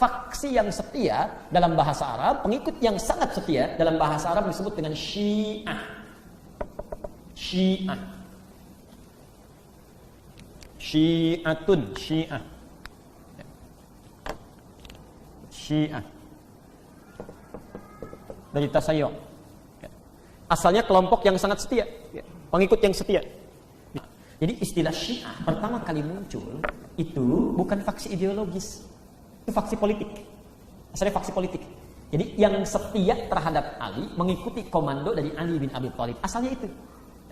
faksi yang setia dalam bahasa Arab, pengikut yang sangat setia dalam bahasa Arab disebut dengan Syiah. Syiah. Syiatun, Syiah. Syiah. Dari tasayyu'. Asalnya kelompok yang sangat setia, pengikut yang setia. Jadi istilah Syiah pertama kali muncul itu bukan faksi ideologis, itu faksi politik. Asalnya faksi politik. Jadi yang setia terhadap Ali, mengikuti komando dari Ali bin Abi Thalib. Asalnya itu.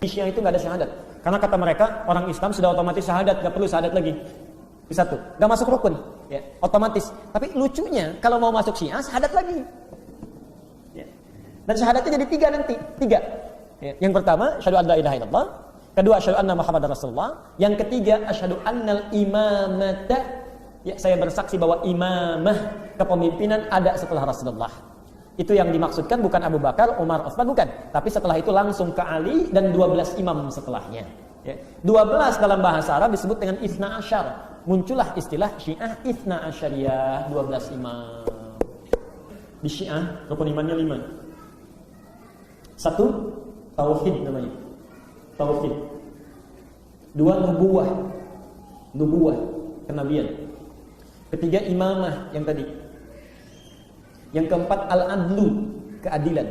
Di Syiah itu nggak ada syahadat. Karena kata mereka orang Islam sudah otomatis syahadat, nggak perlu syahadat lagi. Itu satu, nggak masuk rukun, ya, otomatis. Tapi lucunya kalau mau masuk Syiah syahadat lagi. Ya. Dan syahadatnya jadi 3 nanti, 3. Ya. Yang pertama, asyhadu an la ilaha illallah. Kedua, asyhadu anna Muhammadar Rasulullah. Yang ketiga, asyhadu annal imamata. Ya, saya bersaksi bahwa imamah, kepemimpinan ada setelah Rasulullah. Itu yang dimaksudkan bukan Abu Bakar, Umar, Utsman, bukan. Tapi setelah itu langsung ke Ali dan 12 imam setelahnya. Ya. 12 dalam bahasa Arab disebut dengan Itsna Asyar. Muncullah istilah Syiah Itsna Asyariyah, 12 imam. Di Syiah rukun imannya 5. 1, tauhid namanya. Tauhid. 2, nubuwah. Nubuwah, kenabian. Ketiga, imamah yang tadi. Yang keempat, al-adlu, keadilan.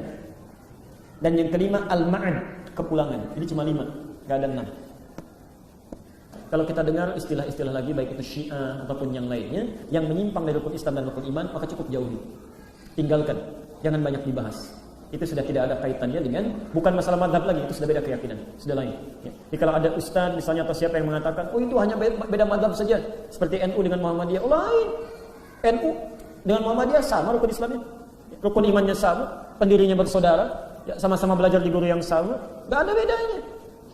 Dan yang kelima, al-ma'ad, kepulangan. Jadi cuma 5, gak ada 6. Kalau kita dengar istilah-istilah lagi, baik itu Syiah ataupun yang lainnya, yang menyimpang dari rukun Islam dan rukun iman, maka cukup jauhi. Tinggalkan, jangan banyak dibahas. Itu sudah tidak ada kaitannya dengan, bukan masalah madhab lagi, itu sudah beda keyakinan, sudah lain. Ya. Jadi kalau ada ustaz misalnya atau siapa yang mengatakan, oh itu hanya beda madhab saja, seperti NU dengan Muhammadiyah, oh lain. NU dengan Muhammadiyah sama rukun Islamnya, rukun imannya sama, pendirinya bersaudara, ya, sama-sama belajar di guru yang sama, nggak ada bedanya.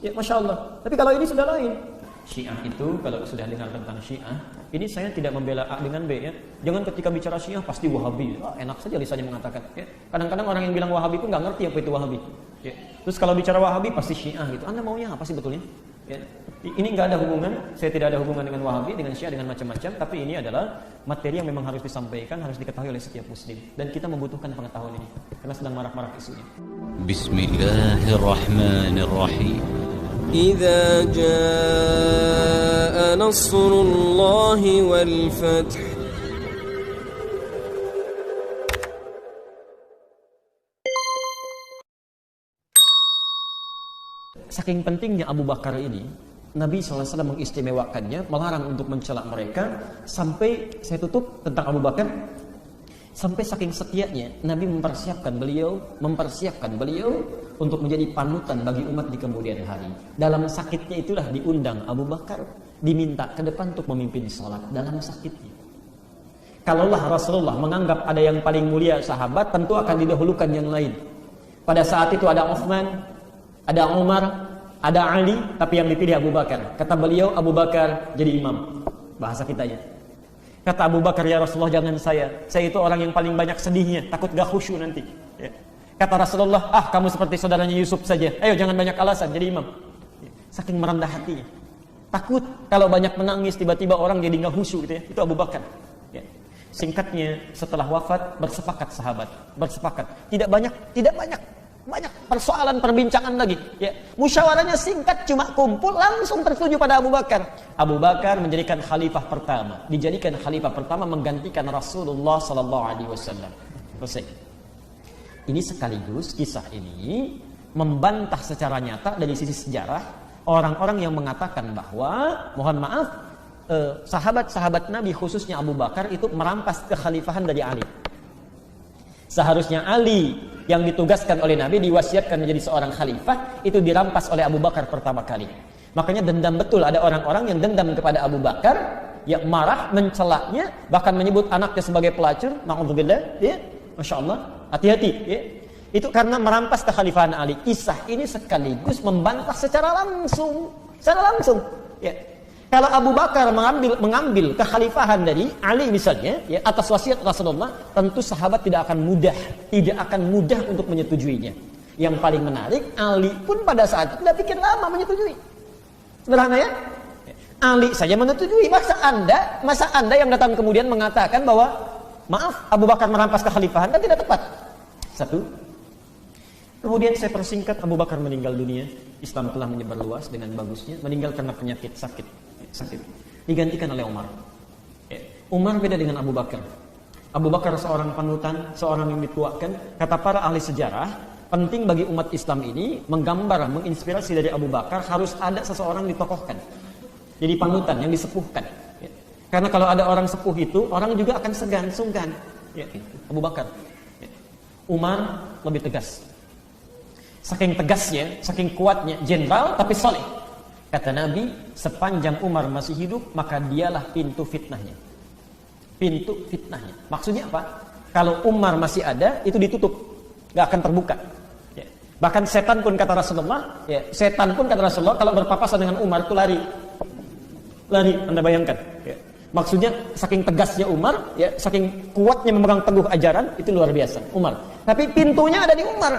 Ya, Masya Allah. Tapi kalau ini sudah lain. Syiah itu, kalau sudah dengar tentang Syiah, ini saya tidak membela A dengan B, ya. Jangan ketika bicara Syiah pasti Wahabi. Enak saja lisannya mengatakan. Ya. Kadang-kadang orang yang bilang Wahabi itu nggak ngerti apa itu Wahabi. Ya. Terus kalau bicara Wahabi pasti Syiah gitu. Anda maunya apa sih betulnya? Ya. Ini nggak ada hubungan. Saya tidak ada hubungan dengan Wahabi, dengan Syiah, dengan macam-macam. Tapi ini adalah materi yang memang harus disampaikan, harus diketahui oleh setiap Muslim. Dan kita membutuhkan pengetahuan ini karena sedang marak-marak isunya. Bismillahirrahmanirrahim. إذا جاء نصر الله والفتح. Saking pentingnya Abu Bakar ini, Nabi SAW mengistimewakannya, melarang untuk mencela mereka, sampai saya tutup tentang Abu Bakar. Sampai saking setianya, Nabi mempersiapkan beliau untuk menjadi panutan bagi umat di kemudian hari. Dalam sakitnya itulah diundang Abu Bakar, diminta ke depan untuk memimpin sholat dalam sakitnya. Kalaulah Rasulullah menganggap ada yang paling mulia sahabat, tentu akan didahulukan yang lain. Pada saat itu ada Utsman, ada Umar, ada Ali, tapi yang dipilih Abu Bakar. Kata beliau, Abu Bakar jadi imam. Bahasa kitanya. Kata Abu Bakar, ya Rasulullah jangan saya itu orang yang paling banyak sedihnya, takut gak khusyuk nanti. Ya. Kata Rasulullah, kamu seperti saudaranya Yusuf saja, ayo jangan banyak alasan, jadi imam. Ya. Saking merendah hatinya, takut kalau banyak menangis tiba-tiba orang jadi gak khusyuk gitu ya. Itu Abu Bakar. Ya. Singkatnya, setelah wafat bersepakat sahabat, tidak banyak persoalan perbincangan lagi. Ya. Musyawarahnya singkat, cuma kumpul langsung tertuju pada Abu Bakar. Abu Bakar dijadikan khalifah pertama menggantikan Rasulullah SAW. Selesai. Ini sekaligus kisah ini membantah secara nyata dari sisi sejarah orang-orang yang mengatakan bahwa, mohon maaf, sahabat-sahabat Nabi khususnya Abu Bakar itu merampas kekhalifahan dari Ali. Seharusnya Ali yang ditugaskan oleh Nabi, diwasiatkan menjadi seorang khalifah, itu dirampas oleh Abu Bakar pertama kali. Makanya dendam betul, ada orang-orang yang dendam kepada Abu Bakar, yang marah, mencelaknya, bahkan menyebut anaknya sebagai pelacur. Na'udzubillah, ya. Masya Allah, hati-hati, ya. Itu karena merampas kekhalifahan Ali. Kisah ini sekaligus membantah secara langsung, ya. Kalau Abu Bakar mengambil kekhalifahan dari Ali misalnya, ya, atas wasiat Rasulullah, tentu sahabat tidak akan mudah untuk menyetujuinya. Yang paling menarik, Ali pun pada saat itu tidak pikir lama menyetujui. Sederhana ya? Ali saja menyetujui. Masa anda yang datang kemudian mengatakan bahwa Maaf, Abu Bakar merampas kekhalifahan kan tidak tepat. Satu. Kemudian saya persingkat, Abu Bakar meninggal dunia. Islam telah menyebar luas dengan bagusnya. Meninggal karena penyakit, sakit. Digantikan oleh Umar. Umar beda dengan Abu Bakar. Abu Bakar seorang panutan, seorang yang dituakan. Kata para ahli sejarah, penting bagi umat Islam ini menggambar, menginspirasi dari Abu Bakar harus ada seseorang ditokohkan. Jadi panutan yang disepuhkan. Karena kalau ada orang sepuh itu, orang juga akan segan, sungkan. Abu Bakar. Umar lebih tegas. Saking tegasnya, saking kuatnya, jenderal tapi soleh. Kata Nabi, sepanjang Umar masih hidup, maka dialah pintu fitnahnya. Pintu fitnahnya. Maksudnya apa? Kalau Umar masih ada, itu ditutup. Gak akan terbuka. Bahkan setan pun kata Rasulullah, setan pun kata Rasulullah, kalau berpapasan dengan Umar itu lari. Lari, Anda bayangkan. Maksudnya saking tegasnya Umar, saking kuatnya memegang teguh ajaran, itu luar biasa. Umar. Tapi pintunya ada di Umar.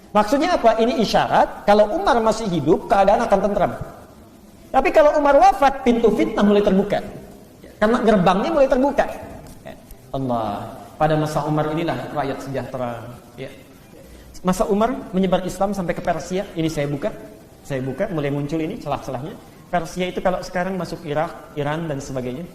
Maksudnya apa? Ini isyarat kalau Umar masih hidup, keadaan akan tentram. Tapi kalau Umar wafat, pintu fitnah mulai terbuka. Karena gerbangnya mulai terbuka. Allah, pada masa Umar inilah rakyat sejahtera. Masa Umar menyebar Islam sampai ke Persia. Ini saya buka, mulai muncul ini celah-celahnya. Persia itu kalau sekarang masuk Irak, Iran dan sebagainya.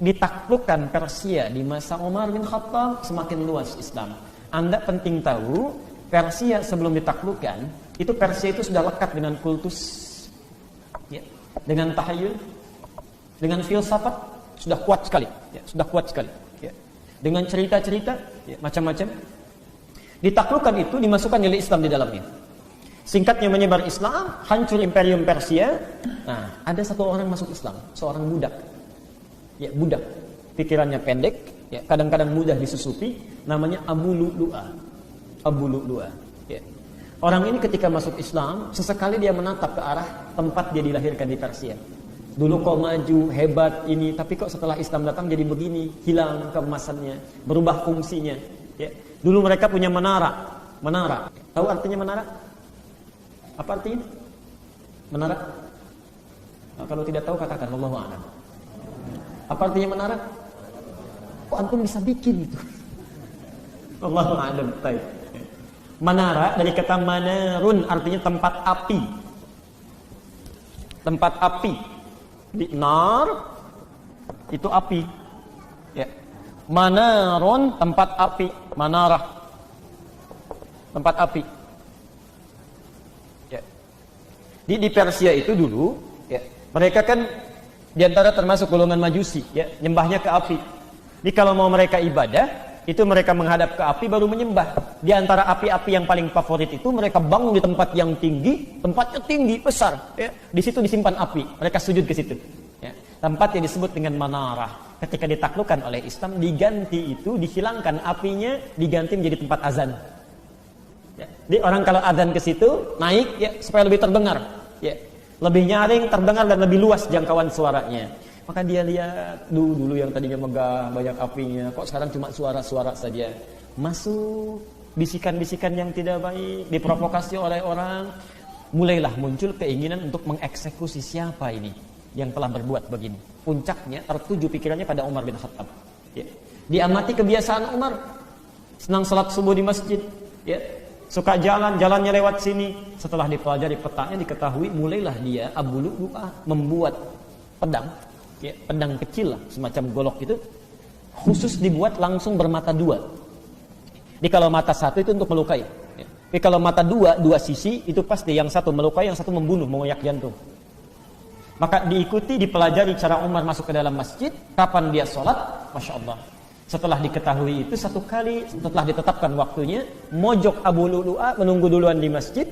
Ditaklukkan Persia di masa Umar bin Khattab, semakin luas Islam. Anda penting tahu, Persia sebelum ditaklukkan, itu Persia itu sudah lekat dengan kultus, dengan tahayul, dengan filsafat, sudah kuat sekali, dengan cerita-cerita, macam-macam. Ditaklukkan itu, dimasukkan nilai Islam di dalamnya. Singkatnya menyebar Islam, hancur imperium Persia. Nah, ada satu orang masuk Islam, seorang budak. Budak, pikirannya pendek, kadang-kadang mudah disusupi, namanya Abu Lu'lu'ah. Orang ini ketika masuk Islam, sesekali dia menatap ke arah tempat dia dilahirkan di Persia. Dulu kok maju, hebat ini, tapi kok setelah Islam datang jadi begini, hilang keemasannya, berubah fungsinya. Dulu mereka punya menara. Tahu artinya menara? Apa artinya? Menara? Nah, kalau tidak tahu katakan, wallahu a'lam. Apa artinya menara? Kok antum bisa bikin itu? Wallahu a'lam. Baik. Menara dari kata manarun, artinya tempat api. Tempat api. Di nar itu api. Manarun tempat api, manarah. Tempat api. Di Persia itu dulu, mereka kan diantara termasuk golongan majusi, nyembahnya ke api. Jadi kalau mau mereka ibadah, itu mereka menghadap ke api baru menyembah. Di antara api-api yang paling favorit itu mereka bangun di tempat yang tinggi, tempatnya tinggi, besar. Di situ disimpan api, mereka sujud ke situ. Tempat yang disebut dengan manarah. Ketika ditaklukkan oleh Islam, diganti itu, dihilangkan apinya, diganti menjadi tempat azan. Jadi orang kalau azan ke situ naik, supaya lebih terdengar, lebih nyaring, terdengar dan lebih luas jangkauan suaranya. Maka dia lihat dulu yang tadinya megah banyak apinya, kok sekarang cuma suara-suara saja. Masuk bisikan-bisikan yang tidak baik, diprovokasi oleh orang. Mulailah muncul keinginan untuk mengeksekusi siapa ini yang telah berbuat begini. Puncaknya tertuju pikirannya pada Umar bin Khattab. Diamati kebiasaan Umar, senang salat subuh di masjid, suka jalannya lewat sini. Setelah dipelajari petanya, diketahui, mulailah dia Abu Lu'lu'ah membuat pedang. Pedang kecil lah, semacam golok itu, khusus dibuat langsung bermata dua. Jadi kalau mata satu itu untuk melukai, tapi kalau mata dua sisi itu pasti yang satu melukai, yang satu membunuh, mengoyak jantung. Maka diikuti, dipelajari cara Umar masuk ke dalam masjid, kapan dia sholat, Masya Allah. Setelah diketahui itu, satu kali setelah ditetapkan waktunya, mojok Abu Lu'lu'ah menunggu duluan di masjid.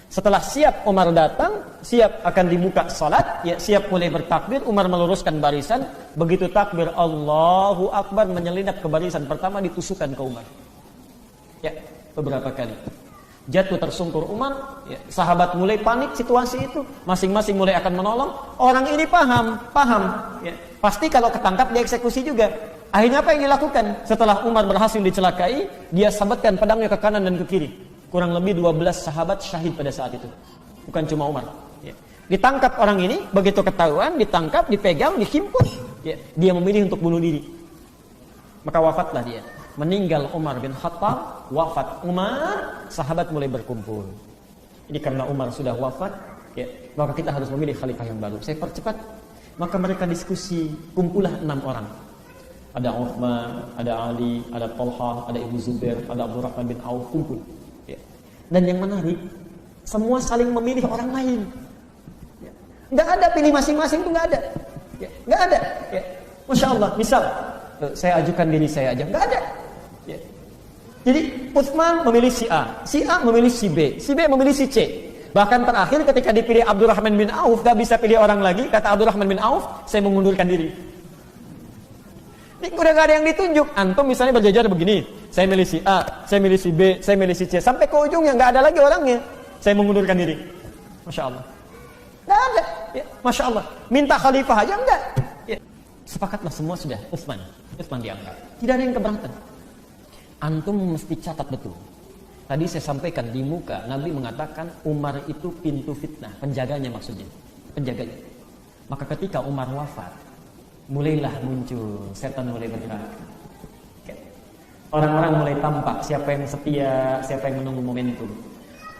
Setelah siap Umar datang, siap akan dibuka salat, siap mulai bertakbir, Umar meluruskan barisan, begitu takbir Allahu Akbar menyelinap ke barisan pertama, ditusukkan ke Umar. Beberapa kali. Jatuh tersungkur Umar, sahabat mulai panik situasi itu, masing-masing mulai akan menolong. Orang ini paham. Pasti kalau ketangkap dieksekusi juga. Akhirnya apa yang dilakukan? Setelah Umar berhasil dicelakai, dia sabatkan pedangnya ke kanan dan ke kiri. Kurang lebih 12 sahabat syahid pada saat itu. Bukan cuma Umar. Ditangkap orang ini, begitu ketahuan, ditangkap, dipegang, dihimpun. Dia memilih untuk bunuh diri. Maka wafatlah dia. Meninggal Umar bin Khattab, wafat Umar, sahabat mulai berkumpul. Ini karena Umar sudah wafat, ya, maka kita harus memilih khalifah yang baru. Saya percepat. Maka mereka diskusi, kumpullah 6 orang. Ada Uthman, ada Ali, ada Talha, ada Ibnu Zubair, ada Abdurrahman bin Auf, kumpul. Ya. Dan yang menarik, semua saling memilih orang lain. Ya. Nggak ada pilih masing-masing, itu nggak ada. Ya. Nggak ada. Ya. Masya Allah, misal saya ajukan diri saya aja, nggak ada. Ya. Jadi Utsman memilih si A memilih si B memilih si C. Bahkan terakhir ketika dipilih Abdurrahman bin Auf, gak bisa pilih orang lagi, kata Abdurrahman bin Auf, saya mengundurkan diri. Ini udah gak ada yang ditunjuk. Antum misalnya berjajar begini, saya milih si A, saya milih si B, saya milih si C, sampai ke ujungnya gak ada lagi orangnya, saya mengundurkan diri. Masya Allah. Gak ada. Ya. Masya Allah. Minta khalifah aja enggak. Ya. Sepakatlah semua sudah Utsman diangkat. Tidak ada yang keberatan. Antum mesti catat betul. Tadi saya sampaikan di muka, Nabi mengatakan Umar itu pintu fitnah, penjaganya maksudnya, penjaganya. Maka ketika Umar wafat, mulailah muncul, setan mulai bergerak. Orang-orang mulai tampak siapa yang setia, siapa yang menunggu momentum.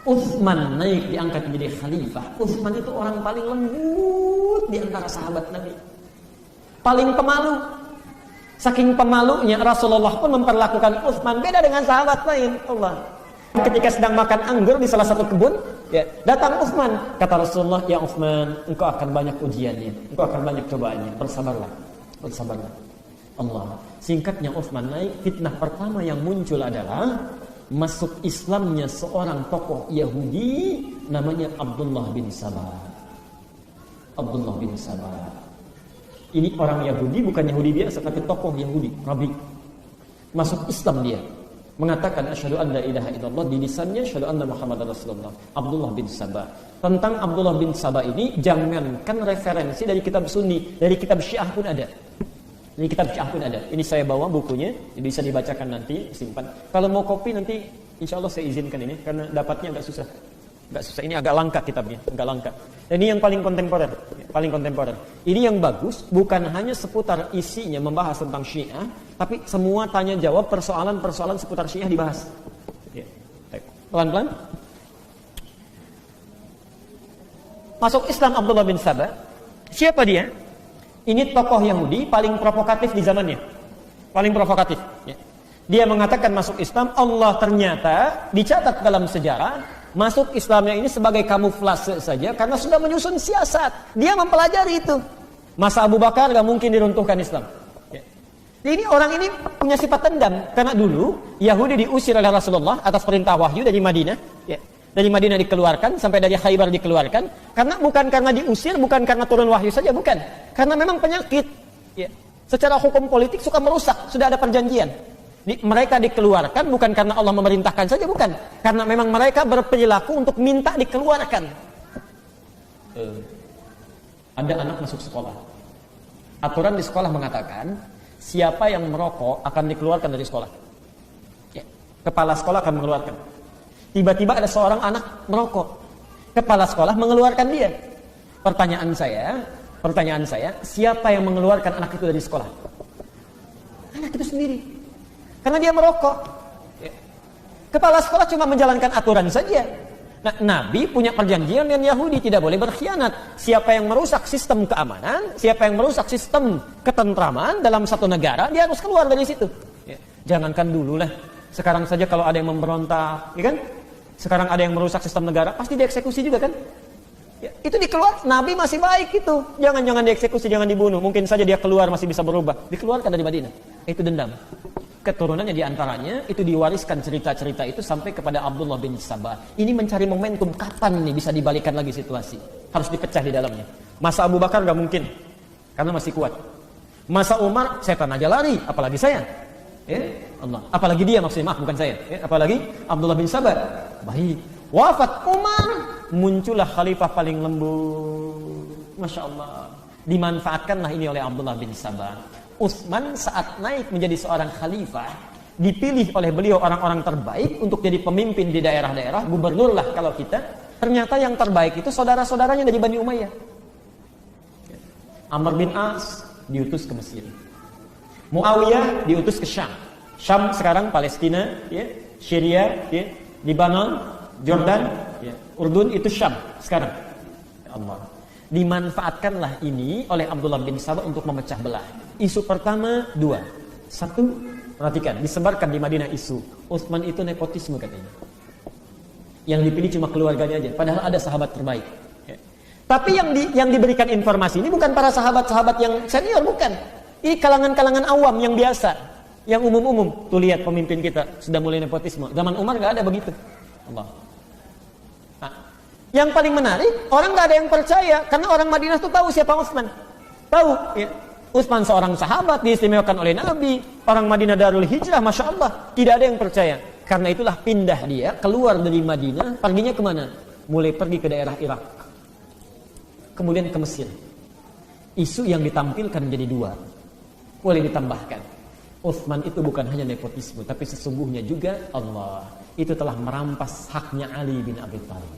Utsman naik diangkat menjadi khalifah. Utsman itu orang paling lembut di antara sahabat Nabi. Paling pemalu. Saking pemalunya Rasulullah pun memperlakukan Utsman beda dengan sahabat lain. Allah. Ketika sedang makan anggur di salah satu kebun, ya, datang Utsman. Kata Rasulullah, "Ya Utsman, engkau akan banyak ujiannya, engkau akan banyak cobaannya. Bersabarlah." Bersabarlah. Allah. Singkatnya Utsman naik, fitnah pertama yang muncul adalah masuk Islamnya seorang tokoh Yahudi namanya Abdullah bin Sabah. Abdullah bin Sabah. Ini orang Yahudi, bukan Yahudi biasa, tapi tokoh Yahudi, Rabi. Masuk Islam dia. Mengatakan asyhadu an la ilaha illallah, di lisannya asyhadu anna Muhammadar Rasulullah. Abdullah bin Sabah. Tentang Abdullah bin Sabah ini jangankan referensi dari kitab Sunni, dari kitab Syiah pun ada. Dari kitab Syiah pun ada. Ini saya bawa bukunya, bisa dibacakan nanti, simpan. Kalau mau kopi nanti insya Allah saya izinkan ini karena dapatnya agak susah. Agak susah, ini agak langka kitabnya, agak langka. Dan ini yang paling kontemporer, paling kontemporer. Ini yang bagus, bukan hanya seputar isinya membahas tentang Syiah, tapi semua tanya jawab persoalan-persoalan seputar Syiah dibahas. Ya. Pelan-pelan. Masuk Islam Abdullah bin Sabah. Siapa dia? Ini tokoh Yahudi paling provokatif di zamannya. Paling provokatif. Ya. Dia mengatakan masuk Islam, Allah ternyata dicatat dalam sejarah masuk Islamnya ini sebagai kamuflase saja karena sudah menyusun siasat. Dia mempelajari itu. Masa Abu Bakar gak mungkin diruntuhkan Islam. Ya. Ini orang ini punya sifat dendam karena dulu Yahudi diusir oleh Rasulullah atas perintah wahyu dari Madinah. Ya. Dari Madinah dikeluarkan sampai dari Khaybar dikeluarkan karena bukan karena diusir, bukan karena turun wahyu saja, bukan. Karena memang penyakit. Ya. Secara hukum politik suka merusak, sudah ada perjanjian. Mereka dikeluarkan bukan karena Allah memerintahkan saja, bukan. Karena memang mereka berperilaku untuk minta dikeluarkan. Ada anak masuk sekolah. Aturan di sekolah mengatakan, siapa yang merokok akan dikeluarkan dari sekolah. Ya. Kepala sekolah akan mengeluarkan. Tiba-tiba ada seorang anak merokok. Kepala sekolah mengeluarkan dia. Pertanyaan saya, siapa yang mengeluarkan anak itu dari sekolah? Anak itu sendiri. Karena dia merokok. Kepala sekolah cuma menjalankan aturan saja. Nah, Nabi punya perjanjian dengan Yahudi, tidak boleh berkhianat. Siapa yang merusak sistem keamanan, siapa yang merusak sistem ketentraman dalam satu negara, dia harus keluar dari situ. Jangankan dulu lah. Sekarang saja kalau ada yang memberontak, ya kan? Sekarang ada yang merusak sistem negara, pasti dieksekusi juga kan? Ya, itu dikeluar, Nabi masih baik itu. Jangan dieksekusi, jangan dibunuh. Mungkin saja dia keluar masih bisa berubah. Dikeluarkan dari Madinah. Itu dendam. Keturunannya diantaranya itu diwariskan cerita-cerita itu sampai kepada Abdullah bin Sabah. Ini mencari momentum kapan nih bisa dibalikan lagi situasi. Harus dipecah di dalamnya. Masa Abu Bakar gak mungkin karena masih kuat. Masa Umar setan aja lari, apalagi saya. Allah. Apalagi dia maksudnya, maaf bukan saya. Apalagi Abdullah bin Sabah. Baik. Wafat Umar, muncullah khalifah paling lembut. Masya Allah. Dimanfaatkanlah ini oleh Abdullah bin Sabah. Utsman saat naik menjadi seorang khalifah, dipilih oleh beliau orang-orang terbaik untuk jadi pemimpin di daerah-daerah, gubernur lah kalau kita. Ternyata yang terbaik itu saudara-saudaranya dari Bani Umayyah. Amr bin As diutus ke Mesir. Muawiyah diutus ke Syam. Syam sekarang Palestina, ya, Syria, ya, Lebanon, Jordan, ya, Urdun itu Syam sekarang. Ya Allah. Dimanfaatkanlah ini oleh Abdullah bin Sabah untuk memecah belah. Isu pertama dua. Satu, perhatikan, disebarkan di Madinah isu Utsman itu nepotisme katanya. Yang dipilih cuma keluarganya aja, padahal ada sahabat terbaik. Ya. Tapi yang diberikan informasi ini bukan para sahabat-sahabat yang senior, bukan. Ini kalangan-kalangan awam yang biasa, yang umum-umum. Tuh lihat pemimpin kita sudah mulai nepotisme. Zaman Umar nggak ada begitu. Allah. Nah, yang paling menarik, orang nggak ada yang percaya karena orang Madinah tuh tahu siapa Utsman. Tahu, ya. Utsman seorang sahabat diistimewakan oleh Nabi, orang Madinah Darul Hijrah, masya Allah, tidak ada yang percaya. Karena itulah pindah dia keluar dari Madinah, perginya kemana? Mulai pergi ke daerah Irak, kemudian ke Mesir. Isu yang ditampilkan jadi dua, boleh ditambahkan. Utsman itu bukan hanya nepotisme, tapi sesungguhnya juga Allah itu telah merampas haknya Ali bin Abi Thalib.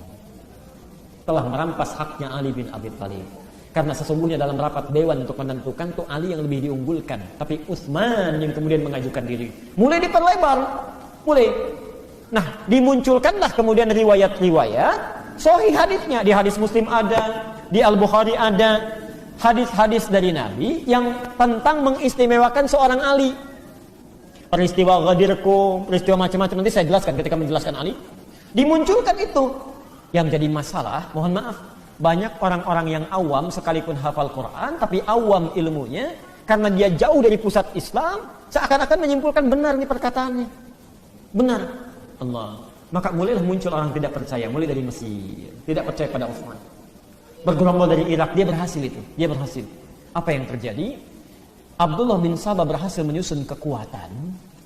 Telah merampas haknya Ali bin Abi Thalib. Karena sesungguhnya dalam rapat dewan untuk menentukan tuh Ali yang lebih diunggulkan, tapi Utsman yang kemudian mengajukan diri. Mulai diperlebar, mulai. Nah, dimunculkanlah kemudian riwayat-riwayat sahih hadisnya. Di hadis Muslim ada, di Al-Bukhari ada hadis-hadis dari Nabi yang tentang mengistimewakan seorang Ali. Peristiwa Ghadir Qum, peristiwa macam-macam nanti saya jelaskan ketika menjelaskan Ali. Dimunculkan itu. Yang jadi masalah, mohon maaf, banyak orang-orang yang awam sekalipun hafal Quran, tapi awam ilmunya, karena dia jauh dari pusat Islam, seakan-akan menyimpulkan benar nih perkataannya. Benar. Allah. Maka mulailah muncul orang tidak percaya, mulai dari Mesir, tidak percaya pada Utsman. Bergerombol dari Irak, dia berhasil itu. Dia berhasil. Apa yang terjadi? Abdullah bin Sabah berhasil menyusun kekuatan,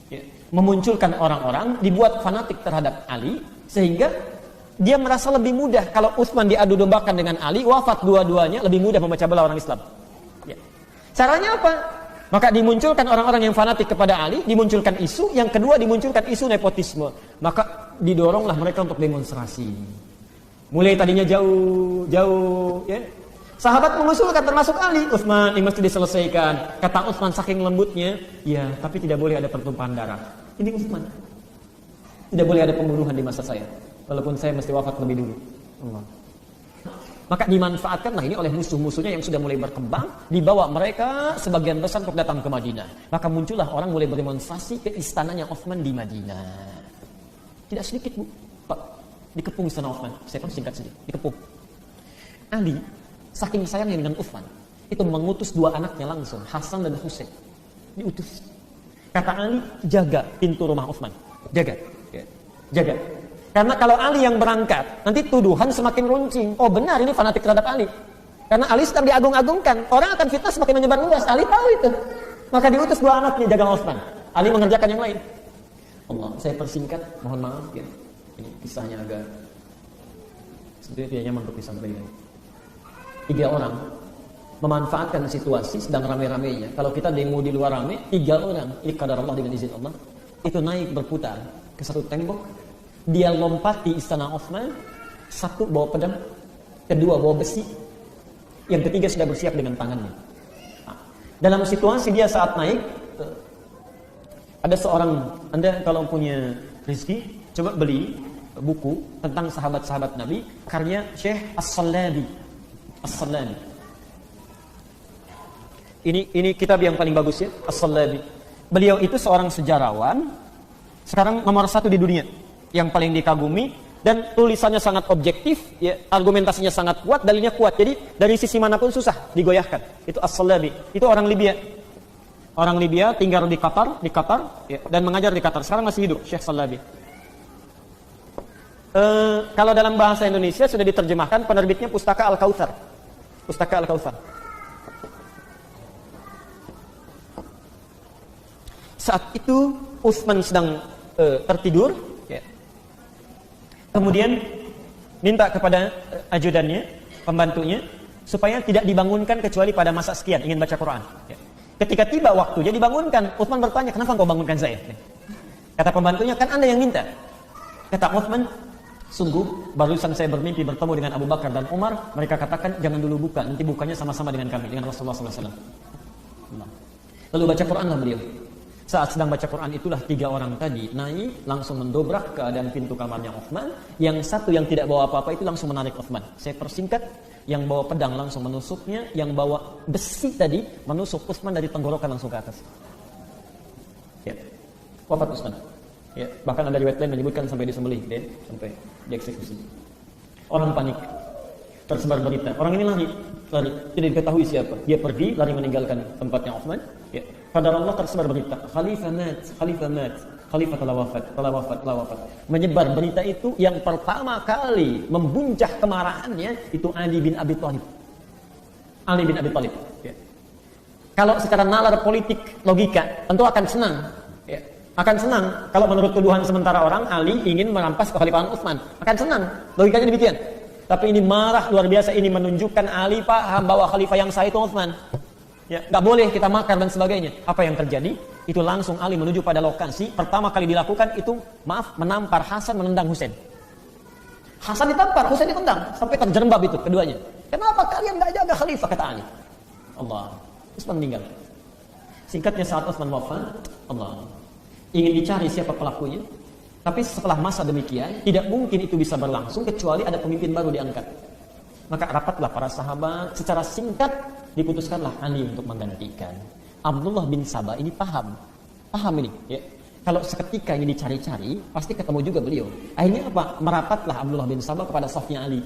ya, memunculkan orang-orang, dibuat fanatik terhadap Ali, sehingga dia merasa lebih mudah kalau Utsman diadu dombakan dengan Ali, wafat dua-duanya, lebih mudah memecah belah orang Islam. Ya. Caranya apa? Maka dimunculkan orang-orang yang fanatik kepada Ali, dimunculkan isu, yang kedua dimunculkan isu nepotisme. Maka didoronglah mereka untuk demonstrasi. Mulai tadinya jauh, ya. Sahabat mengusulkan termasuk Ali, Utsman ini mesti diselesaikan. Kata Utsman saking lembutnya, ya, tapi tidak boleh ada pertumpahan darah. Ini Utsman. Tidak boleh ada pembunuhan di masa saya. Walaupun saya mesti wafat lebih dulu. Allah. Maka dimanfaatkanlah ini oleh musuh-musuhnya yang sudah mulai berkembang, dibawa mereka sebagian besar untuk datang ke Madinah. Maka muncullah orang mulai berdemonstrasi ke istananya Utsman di Madinah. Tidak sedikit, Bu. Pak, dikepung istana Utsman. Saya pun singkat saja, dikepung. Ali saking sayangnya dengan Utsman, itu mengutus dua anaknya langsung, Hasan dan Husain. Diutus. Kata Ali, jaga pintu rumah Utsman. Jaga. Jaga. Karena kalau Ali yang berangkat, nanti tuduhan semakin runcing. Oh benar, ini fanatik terhadap Ali. Karena Ali sedang diagung-agungkan. Orang akan fitnah semakin menyebar luas. Ali tahu itu. Maka diutus dua anaknya jaga Utsman. Ali mengerjakan yang lain. Allah, saya persingkat, mohon maaf ya. Ini kisahnya agak sebetulnya tidak nyaman untuk disampaikan. 3 orang memanfaatkan situasi sedang ramai-ramainya. Kalau kita demo di luar ramai, 3 orang, ini qadar Allah dengan izin Allah, itu naik berputar ke satu tembok. Dia lompati istana Utsman, satu bawa pedang, kedua bawa besi, yang ketiga sudah bersiap dengan tangannya. Nah, dalam situasi dia saat naik, ada seorang, Anda kalau punya rezeki, coba beli buku tentang sahabat-sahabat Nabi, karya Syekh As-Sallabi. As-Sallabi. Ini kitab yang paling bagus ya, As-Sallabi. Beliau itu seorang sejarawan, sekarang nomor 1 di dunia, yang paling dikagumi, dan tulisannya sangat objektif, ya, argumentasinya sangat kuat, dalilnya kuat. Jadi dari sisi manapun susah digoyahkan. Itu As-Sallabi. Itu orang Libya. Orang Libya tinggal di Qatar, ya, dan mengajar di Qatar. Sekarang masih hidup Syekh Sallabi. Kalau dalam bahasa Indonesia sudah diterjemahkan, penerbitnya Pustaka Al-Kautsar. Pustaka Al-Kautsar. Saat itu Utsman sedang tertidur, ya. Kemudian minta kepada ajudannya, pembantunya, supaya tidak dibangunkan kecuali pada masa sekian ingin baca Quran. Ya. Ketika tiba waktunya dibangunkan, Utsman bertanya, kenapa kau bangunkan saya? Kata pembantunya, kan Anda yang minta. Kata Utsman, sungguh barusan saya bermimpi bertemu dengan Abu Bakar dan Umar. Mereka katakan jangan dulu buka, nanti bukanya sama-sama dengan kami, dengan Rasulullah SAW. Lalu baca Quranlah beliau. Saat sedang baca Quran itulah 3 orang tadi naik langsung mendobrak keadaan pintu kamarnya Uthman. Yang satu yang tidak bawa apa-apa itu langsung menarik Uthman. Saya persingkat, yang bawa pedang langsung menusuknya, yang bawa besi tadi menusuk Uthman dari tenggorokan langsung ke atas. Ya. Wafat Uthman. Ya, bahkan ada riwayat lain menyebutkan sampai disembelih, sampai dieksekusi. Orang panik. Tersebar berita. Orang ini lari, tidak diketahui siapa. Dia pergi, lari meninggalkan tempatnya Uthman. Ya. Qadar Allah tersebar berita. Khalifah telah wafat. Menyebar berita itu yang pertama kali membuncah kemarahannya itu Ali bin Abi Thalib. Ya. Kalau secara nalar politik logika tentu akan senang. Ya. Akan senang kalau menurut tuduhan sementara orang Ali ingin merampas kekhalifahan Utsman. Akan senang. Logikanya demikian. Tapi ini marah luar biasa, ini menunjukkan Ali paham bahwa khalifah yang sah itu Utsman. Ya, nggak boleh kita makar dan sebagainya. Apa yang terjadi? Itu langsung Ali menuju pada lokasi. Pertama kali dilakukan itu, menampar Hasan menendang Husain. Hasan ditampar, Husain ditendang sampai terjerembab itu keduanya. Kenapa kalian nggak jaga khalifah, kata Ali. Allah, Utsman meninggal. Singkatnya saat Utsman wafat, Allah ingin dicari siapa pelakunya. Tapi setelah masa demikian, tidak mungkin itu bisa berlangsung kecuali ada pemimpin baru diangkat. Maka rapatlah para sahabat, secara singkat diputuskanlah Ali untuk menggantikan. Abdullah bin Sabah ini paham ini. Ya. Kalau seketika ini dicari-cari, pasti ketemu juga beliau. Akhirnya apa? Merapatlah Abdullah bin Sabah kepada safnya Ali.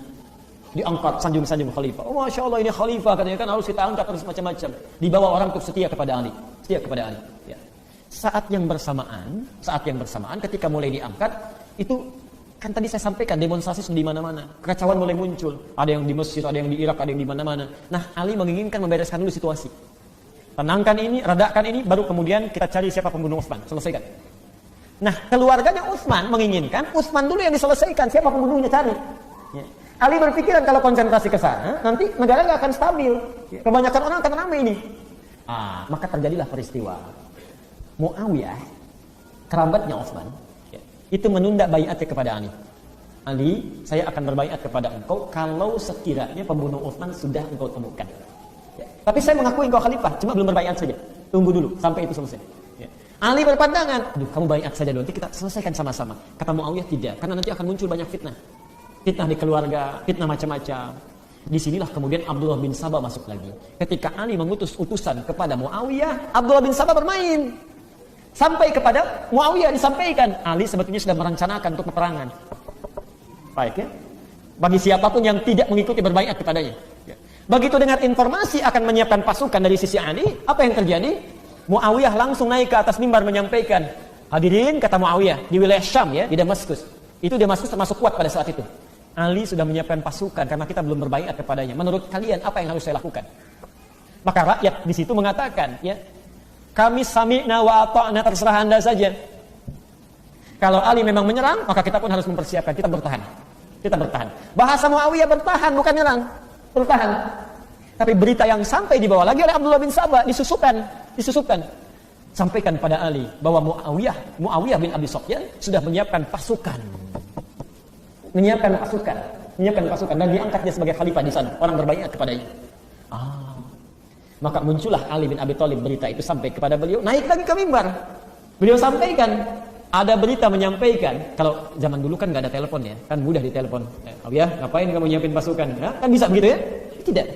Diangkat sanjung-sanjung khalifah. Oh, Masya Allah, ini khalifah katanya kan harus kita angkat, harus macam-macam. Dibawa orang untuk setia kepada Ali. Ya. Saat yang bersamaan ketika mulai diangkat, itu kan tadi saya sampaikan demonstrasi di mana-mana. Kekacauan mulai muncul. Ada yang di Mesir, ada yang di Irak, ada yang di mana-mana. Nah, Ali menginginkan membereskan dulu situasi. Tenangkan ini, redakan ini, baru kemudian kita cari siapa pembunuh Utsman. Selesaikan. Nah, keluarganya Utsman menginginkan Utsman dulu yang diselesaikan. Siapa pembunuhnya cari. Ya. Ali berpikiran kalau konsentrasi ke sana, nanti negara nggak akan stabil. Kebanyakan orang akan ramai ini. Maka terjadilah peristiwa. Muawiyah, kerabatnya Utsman, itu menunda baiatnya kepada Ali. Ali, saya akan berbaiat kepada engkau kalau sekiranya pembunuh Utsman sudah engkau temukan. Ya. Tapi saya mengakui engkau khalifah, cuma belum berbaiat saja. Tunggu dulu sampai itu selesai. Ya. Ali berpandangan, kamu baiat saja dulu, nanti kita selesaikan sama-sama. Kata Muawiyah tidak, karena nanti akan muncul banyak fitnah. Fitnah di keluarga, fitnah macam-macam. Disinilah kemudian Abdullah bin Sabah masuk lagi. Ketika Ali mengutus utusan kepada Muawiyah, Abdullah bin Sabah bermain. Sampai kepada Muawiyah disampaikan, Ali sebetulnya sudah merencanakan untuk peperangan. Baik ya. Bagi siapapun yang tidak mengikuti berbaiat kepadanya. Ya. Begitu dengar informasi akan menyiapkan pasukan dari sisi Ali, apa yang terjadi? Muawiyah langsung naik ke atas mimbar menyampaikan, hadirin, kata Muawiyah, di wilayah Syam ya, di Damaskus. Itu Damaskus termasuk kuat pada saat itu. Ali sudah menyiapkan pasukan karena kita belum berbaiat kepadanya. Menurut kalian apa yang harus saya lakukan? Maka rakyat di situ mengatakan, ya, kami sami'na wa ata'na, terserah Anda saja. Kalau Ali memang menyerang, maka kita pun harus mempersiapkan. Kita bertahan. Bahasa Muawiyah bertahan, bukan nyerang. Bertahan. Tapi berita yang sampai dibawa lagi oleh Abdullah bin Sabah disusukan. Sampaikan pada Ali bahwa Muawiyah bin Abi Sufyan sudah menyiapkan pasukan. Menyiapkan pasukan dan diangkat dia sebagai khalifah di sana. Orang berbaiat kepadanya. Maka muncullah Ali bin Abi Thalib, berita itu sampai kepada beliau, naik lagi ke mimbar. Beliau sampaikan, ada berita menyampaikan, kalau zaman dulu kan nggak ada telepon ya, kan mudah ditelepon. Ya, ngapain kamu nyiapin pasukan? Ya, kan bisa begitu ya? Tidak.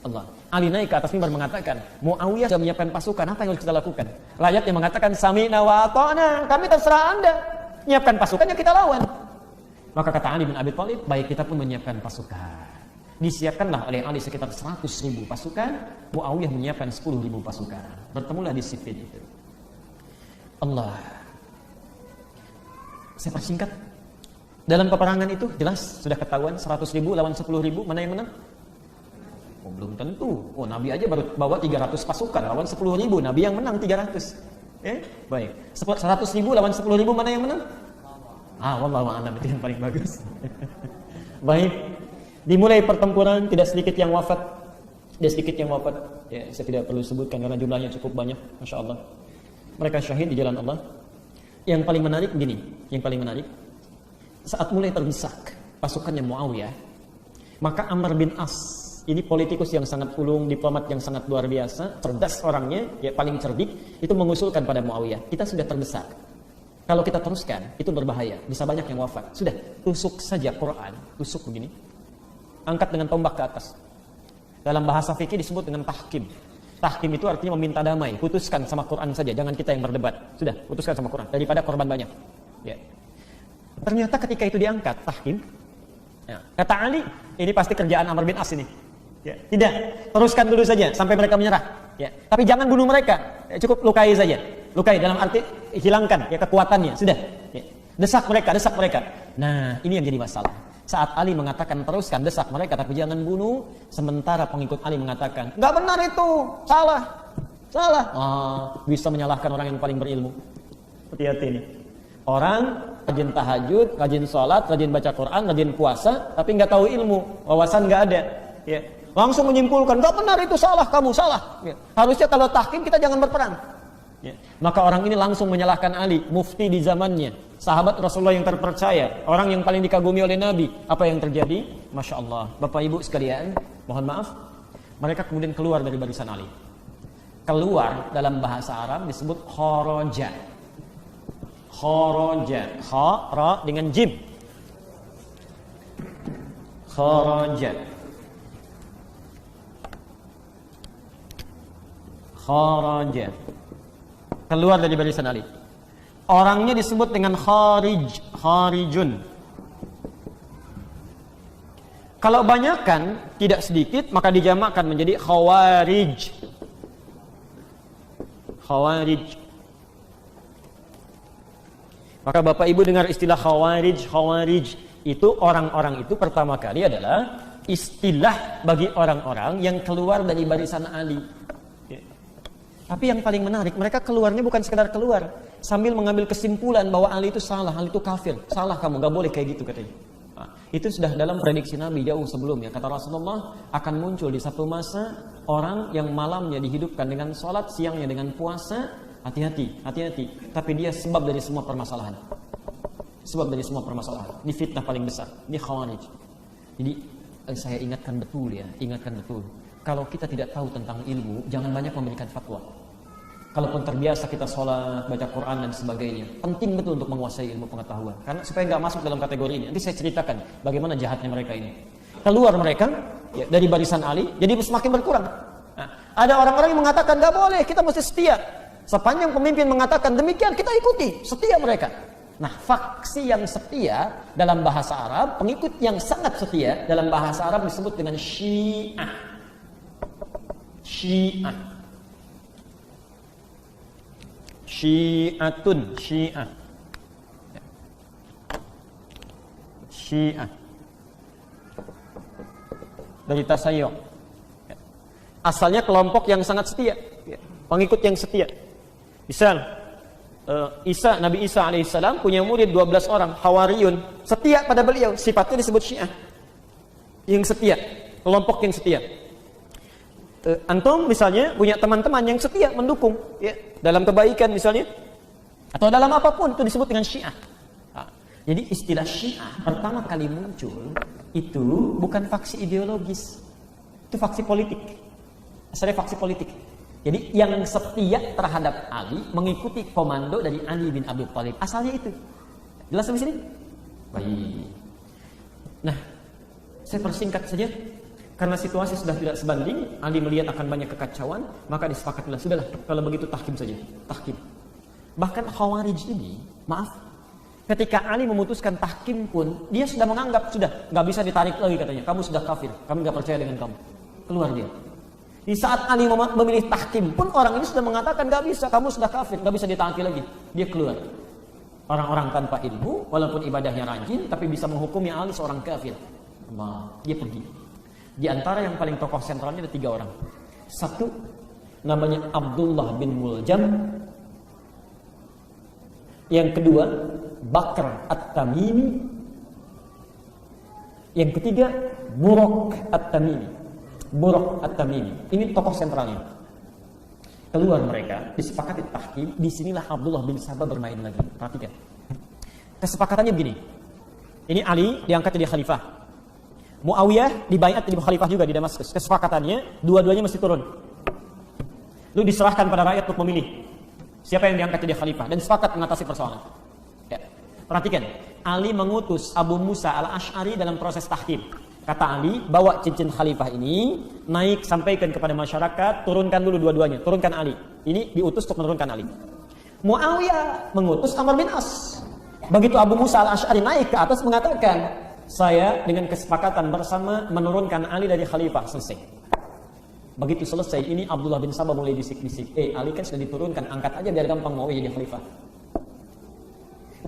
Allah. Ali naik ke atas mimbar mengatakan, Muawiyah sudah menyiapkan pasukan, apa yang harus kita lakukan? Rakyat yang mengatakan, sami'na wa ata'na, kami terserah Anda. Nyiapkan pasukan yang kita lawan. Maka kata Ali bin Abi Thalib, baik, kita pun menyiapkan pasukan. Disiapkanlah oleh Ali sekitar 100.000 pasukan, Muawiyah menyiapkan 10.000 pasukan. Bertemulah di Siffin itu. Allah. Saya persingkat. Dalam peperangan itu jelas sudah ketahuan 100.000 lawan 10.000, mana yang menang? Oh, belum tentu. Oh, Nabi aja baru bawa 300 pasukan lawan 10.000, Nabi yang menang 300. Baik. 100.000 lawan 10.000, mana yang menang? Wallahu a'lam, itu yang paling bagus. Baik. Dimulai pertempuran, tidak sedikit yang wafat. Ya, saya tidak perlu sebutkan karena jumlahnya cukup banyak, Masya Allah. Mereka syahid di jalan Allah. Yang paling menarik begini, saat mulai terdesak pasukannya Muawiyah, maka Amr bin As Ini politikus yang sangat ulung, diplomat yang sangat luar biasa, cerdas orangnya, ya paling cerdik, itu mengusulkan pada Muawiyah, kita sudah terdesak. Kalau kita teruskan, itu berbahaya, bisa banyak yang wafat. Sudah, tusuk saja Quran, tusuk begini. Angkat dengan tombak ke atas. Dalam bahasa fikih disebut dengan tahkim. Tahkim itu artinya meminta damai, putuskan sama Quran saja, jangan kita yang berdebat. Sudah, putuskan sama Quran, daripada korban banyak. Ya. Ternyata ketika itu diangkat, tahkim, ya, kata Ali, ini pasti kerjaan Amr bin As ini. Ya, tidak, teruskan dulu saja sampai mereka menyerah. Ya, tapi jangan bunuh mereka, ya, cukup lukai saja. Lukai dalam arti hilangkan ya kekuatannya. Sudah, ya. Desak mereka, desak mereka. Nah, ini yang jadi masalah. Saat Ali mengatakan teruskan, desak mereka, tapi jangan bunuh. Sementara pengikut Ali mengatakan, nggak benar itu, salah, salah. Bisa menyalahkan orang yang paling berilmu. Hati-hati ini. Orang rajin tahajud, rajin sholat, rajin baca Quran, rajin puasa, tapi nggak tahu ilmu, wawasan nggak ada. Ya. Langsung menyimpulkan, nggak benar itu, salah, kamu salah. Ya. Harusnya kalau tahkim kita jangan berperang. Ya. Maka orang ini langsung menyalahkan Ali, mufti di zamannya, sahabat Rasulullah yang terpercaya, orang yang paling dikagumi oleh Nabi. Apa yang terjadi? Masya Allah, Bapak Ibu sekalian, mohon maaf, mereka kemudian keluar dari barisan Ali. Keluar dalam bahasa Arab disebut kharaja. Kharaja, ra dengan jim. Kharaja. Kharaja, keluar dari barisan Ali. Orangnya disebut dengan kharijun. Kalau banyakkan, tidak sedikit, maka dijamakkan menjadi khawarij. Khawarij. Maka Bapak Ibu dengar istilah khawarij. Khawarij itu orang-orang itu pertama kali adalah istilah bagi orang-orang yang keluar dari barisan Ali. Tapi yang paling menarik, mereka keluarnya bukan sekedar keluar, sambil mengambil kesimpulan bahwa Ali itu salah, Ali itu kafir. Salah kamu, gak boleh kayak gitu katanya. Nah, itu sudah dalam prediksi Nabi jauh sebelumnya. Kata Rasulullah, akan muncul di satu masa orang yang malamnya dihidupkan dengan sholat, siangnya dengan puasa. Hati-hati, hati-hati. Tapi dia sebab dari semua permasalahan. Sebab dari semua permasalahan. Ini fitnah paling besar. Ini khawarij. Jadi saya ingatkan betul ya, ingatkan betul. Kalau kita tidak tahu tentang ilmu, jangan banyak memberikan fatwa. Kalaupun terbiasa kita sholat, baca Quran dan sebagainya, penting betul untuk menguasai ilmu pengetahuan. Karena supaya nggak masuk dalam kategori ini. Nanti saya ceritakan bagaimana jahatnya mereka ini. Keluar mereka ya, dari barisan Ali, jadi semakin berkurang. Nah, ada orang-orang yang mengatakan nggak boleh, kita mesti setia. Sepanjang pemimpin mengatakan demikian, kita ikuti, setia mereka. Nah, faksi yang setia dalam bahasa Arab, pengikut yang sangat setia dalam bahasa Arab disebut dengan Syiah. Syiah. Syiatun, Syiah. Syiah. Dari tasayyuh. Asalnya kelompok yang sangat setia, pengikut yang setia. Misal Nabi Isa alaihissalam punya murid 12 orang, Hawariyun, setia pada beliau, sifatnya disebut Syiah. Yang setia, kelompok yang setia. Antum misalnya punya teman-teman yang setia mendukung ya, dalam kebaikan misalnya atau dalam apapun, itu disebut dengan Syiah. Nah, jadi istilah Syiah pertama kali muncul itu bukan faksi ideologis, itu faksi politik. Asalnya faksi politik. Jadi yang setia terhadap Ali, mengikuti komando dari Ali bin Abi Thalib, asalnya itu. Jelas sampai sini? Baik. Nah, saya persingkat saja. Karena situasi sudah tidak sebanding, Ali melihat akan banyak kekacauan, maka disepakatilah, sudahlah, kalau begitu tahkim saja, tahkim. Bahkan Khawarij ini, maaf, ketika Ali memutuskan tahkim pun, dia sudah menganggap, sudah, nggak bisa ditarik lagi katanya, kamu sudah kafir, kami nggak percaya dengan kamu. Keluar dia. Di saat Ali memilih tahkim pun, orang ini sudah mengatakan, nggak bisa, kamu sudah kafir, nggak bisa ditaati lagi. Dia keluar. Orang-orang tanpa ilmu, walaupun ibadahnya rajin, tapi bisa menghukumi Ali seorang kafir. Dia pergi. Di antara yang paling tokoh sentralnya ada 3 orang. Satu namanya Abdullah bin Muljam. Yang kedua Bakr At-Tamimi. Yang ketiga Buraq At-Tamimi. Buraq At-Tamimi. Ini tokoh sentralnya. Keluar mereka, disepakati tahkim. Disinilah Abdullah bin Sabah bermain lagi. Perhatikan. Kesepakatannya begini. Ini Ali diangkat jadi khalifah. Muawiyah dibayat jadi khalifah juga di Damaskus. Kesepakatannya dua-duanya mesti turun. Lu diserahkan pada rakyat untuk memilih siapa yang diangkat jadi khalifah dan sepakat mengatasi persoalan. Ya. Perhatikan, Ali mengutus Abu Musa al-Ash'ari dalam proses tahkim. Kata Ali, bawa cincin khalifah ini, naik sampaikan kepada masyarakat, turunkan dulu dua-duanya, turunkan Ali. Ini diutus untuk menurunkan Ali. Muawiyah mengutus Amr bin As. Begitu Abu Musa al-Ash'ari naik ke atas mengatakan, saya dengan kesepakatan bersama menurunkan Ali dari khalifah. Selesai. Begitu selesai, ini Abdullah bin Sabah mulai bisik-bisik. Ali kan sudah diturunkan, angkat aja biar gampang Muawiyah jadi khalifah.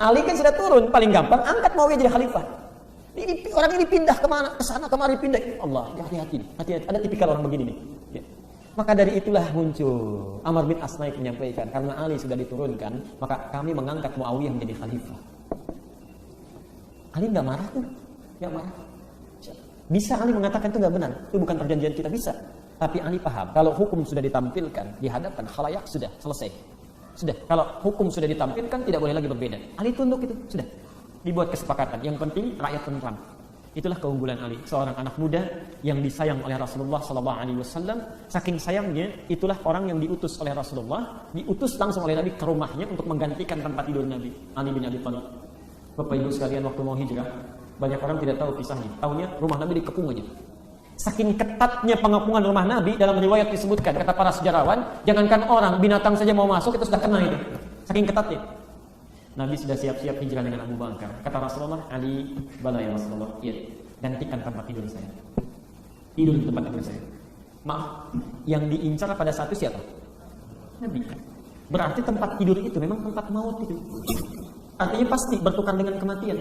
Ali kan sudah turun, paling gampang angkat Muawiyah jadi khalifah. Ini orang ini pindah kemana, ke sana kemari pindah. Allah, hati-hati. Ada tipikal orang begini nih. Ya. Maka dari itulah muncul Amr bin As naik menyampaikan, karena Ali sudah diturunkan, maka kami mengangkat Muawiyah menjadi khalifah. Ali nggak marah tuh, nggak marah. Bisa Ali mengatakan itu nggak benar, itu bukan perjanjian kita, bisa. Tapi Ali paham, kalau hukum sudah ditampilkan di hadapan khalayak sudah selesai. Sudah, kalau hukum sudah ditampilkan tidak boleh lagi berbeda. Ali tunduk itu, sudah. Dibuat kesepakatan. Yang penting rakyat tentram. Itulah keunggulan Ali, seorang anak muda yang disayang oleh Rasulullah SAW. Saking sayangnya, itulah orang yang diutus oleh Rasulullah, diutus langsung oleh Nabi ke rumahnya untuk menggantikan tempat tidur Nabi, Ali bin Abi Thalib. Bapak Ibu sekalian, waktu mau hijrah, banyak orang tidak tahu kisahnya. Tahunya rumah Nabi dikepung aja. Saking ketatnya pengepungan rumah Nabi, dalam riwayat disebutkan, kata para sejarawan, jangankan orang, binatang saja mau masuk itu sudah kena itu. Saking ketatnya. Nabi sudah siap-siap hijrah dengan Abu Bakar. Kata Rasulullah, Ali, bala ya Rasulullah, iya, gantikan tempat tidur saya. Tidur di tempat tidur saya. Maaf, yang diincar pada saat itu siapa? Nabi. Berarti tempat tidur itu memang tempat maut itu. Artinya pasti bertukar dengan kematian.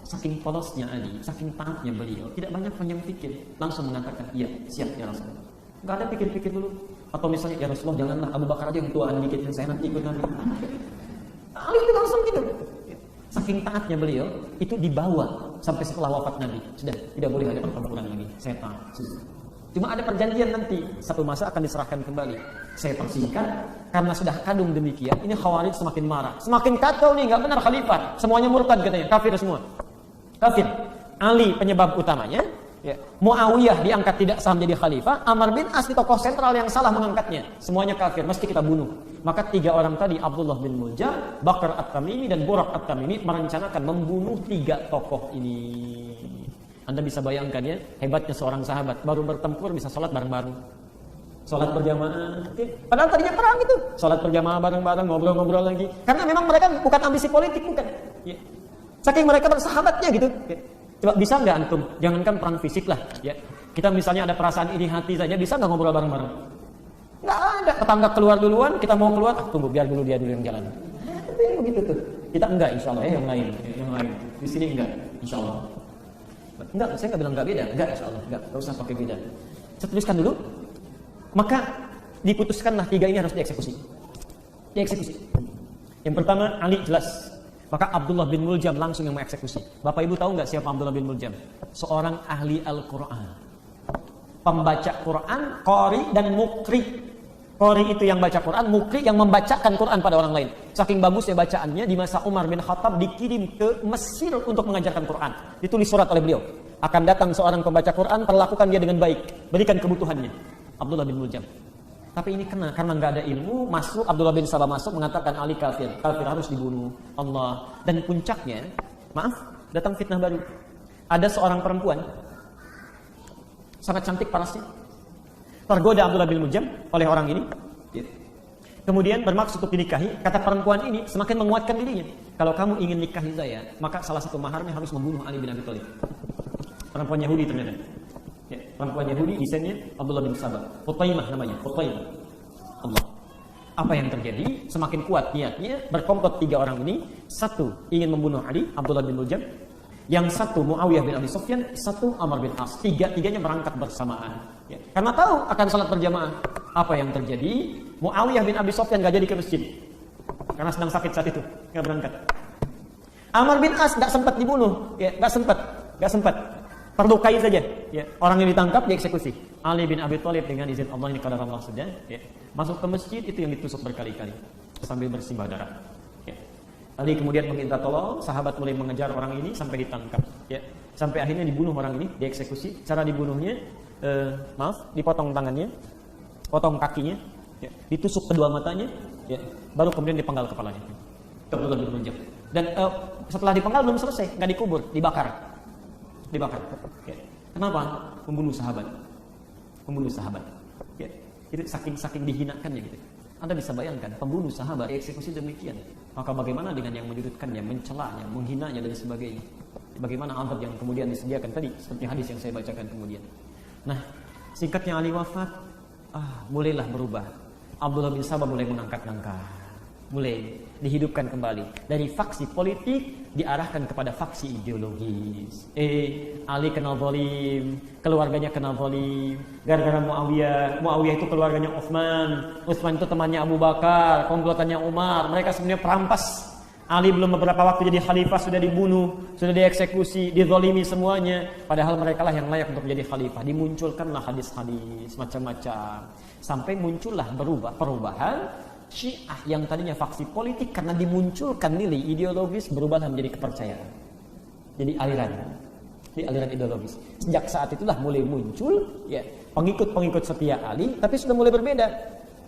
Saking polosnya Ali, saking taatnya beliau, tidak banyak yang pikir, langsung mengatakan, iya, siap ya Rasulullah. Gak ada pikir-pikir dulu. Atau misalnya, ya Rasulullah, janganlah Abu Bakar aja yang tuaan dikit, saya nanti ikut Nabi. Ali itu langsung gitu. Saking taatnya beliau, itu dibawa sampai setelah wafat Nabi. Sudah, tidak boleh ada pertempuran lagi. Saya taat. Cuma ada perjanjian nanti, satu masa akan diserahkan kembali. Saya persingkat, karena sudah kadung demikian, ini Khawarij semakin marah. Semakin kacau nih, gak benar khalifah. Semuanya murtad katanya, kafir semua. Kafir. Ali penyebab utamanya. Ya. Muawiyah diangkat tidak sah menjadi khalifah. Amr bin As tokoh sentral yang salah mengangkatnya. Semuanya kafir, mesti kita bunuh. Maka tiga orang tadi, Abdullah bin Muljam, Bakar At-Tamimi dan Burak At-Tamimi merencanakan membunuh tiga tokoh ini. Anda bisa bayangkan ya, hebatnya seorang sahabat baru bertempur bisa sholat bareng-bareng. Sholat berjamaah. Padahal tadinya perang itu. Sholat berjamaah bareng-bareng, ngobrol-ngobrol lagi. Karena memang mereka bukan ambisi politik, bukan. Ya. Saking mereka bersahabatnya gitu. Ya. Coba bisa nggak antum? Jangankan perang fisik lah. Ya. Kita misalnya ada perasaan iri hati saja, bisa nggak ngobrol bareng-bareng? Nggak ada. Tetangga keluar duluan, kita mau keluar, tunggu biar dulu dia dulu yang jalan. Begitu tuh. Kita enggak, insya Allah. Yang lain. Di sini enggak, insya Allah. Enggak, saya nggak bilang nggak beda. Enggak, insya Allah. Enggak usah pakai beda. Saya tuliskan dulu. Maka diputuskanlah tiga ini harus dieksekusi. Yang pertama, Ali jelas. Maka Abdullah bin Muljam langsung yang mengeksekusi. Bapak Ibu tahu nggak siapa Abdullah bin Muljam? Seorang ahli Al-Quran. Pembaca Quran, qori dan mukri. Qori itu yang baca Quran, mukri yang membacakan Quran pada orang lain. Saking bagusnya bacaannya, di masa Umar bin Khattab dikirim ke Mesir untuk mengajarkan Quran. Ditulis surat oleh beliau. Akan datang seorang pembaca Quran, perlakukan dia dengan baik. Berikan kebutuhannya. Abdullah bin Muljam. Tapi ini kena, karena nggak ada ilmu, masuk, Abdullah bin Sabah masuk, mengatakan Ali kafir. Kafir harus dibunuh Allah. Dan puncaknya, maaf, datang fitnah baru. Ada seorang perempuan, sangat cantik parasnya. Tergoda Abdullah bin Muljam oleh orang ini. Kemudian bermaksud untuk dinikahi. Kata perempuan ini semakin menguatkan dirinya. Kalau kamu ingin nikahi saya, maka salah satu maharnya harus membunuh Ali bin Abi Thalib. Perempuan Yahudi ternyata. Ya, perempuan Yahudi desainnya Abdullah bin Sabah. Qutaimah namanya, Qutaimah. Allah. Apa yang terjadi? Semakin kuat niatnya, berkomplot tiga orang ini. Satu ingin membunuh Ali, Abdullah bin Muljam. Yang satu Muawiyah bin Abi Sufyan, satu Amr bin As. Tiga-tiganya berangkat bersamaan. Ya. Karena tahu akan salat berjamaah. Apa yang terjadi? Muawiyah bin Abi Sufyan gak jadi ke masjid. Karena sedang sakit saat itu, gak berangkat. Amr bin As gak sempat dibunuh, ya, gak sempat. Terlukai saja. Ya. Orang yang ditangkap dieksekusi. Ali bin Abi Thalib dengan izin Allah, ini qadar Allah sudah. Ya. Masuk ke masjid itu yang ditusuk berkali-kali sambil bersimbah darah. Ya. Ali kemudian meminta tolong, sahabat mulai mengejar orang ini sampai ditangkap. Ya, sampai akhirnya dibunuh orang ini, dieksekusi. Cara dibunuhnya, dipotong tangannya, potong kakinya, ya, ditusuk kedua matanya, ya, baru kemudian dipenggal kepalanya. Abdullah bin Munjab. Dan setelah dipenggal belum selesai, nggak dikubur, dibakar. Ya. Kenapa? Membunuh sahabat. Ya. Itu saking dihinakannya gitu. Anda bisa bayangkan pembunuh sahabat dieksekusi demikian. Maka bagaimana dengan yang menyudutkannya, mencelanya, menghinanya dan sebagainya? Bagaimana azab yang kemudian disediakan tadi seperti hadis yang saya bacakan kemudian. Nah, singkatnya Ali wafat, mulailah berubah. Abdullah bin Sabah mulai mengangkat-angkat, mulai dihidupkan kembali dari faksi politik diarahkan kepada faksi ideologis. Ali kena zalim, keluarganya kena zalim gara-gara Muawiyah itu keluarganya Utsman itu temannya Abu Bakar, komplotannya Umar. Mereka sebenarnya perampas. Ali belum beberapa waktu jadi khalifah sudah dibunuh, sudah dieksekusi, dizalimi semuanya. Padahal mereka lah yang layak untuk menjadi khalifah. Dimunculkanlah hadis-hadis macam-macam sampai muncullah perubahan Syiah yang tadinya faksi politik karena dimunculkan nilai ideologis berubahlah menjadi kepercayaan. Jadi aliran ideologis. Sejak saat itulah mulai muncul ya pengikut-pengikut setia Ali, tapi sudah mulai berbeda.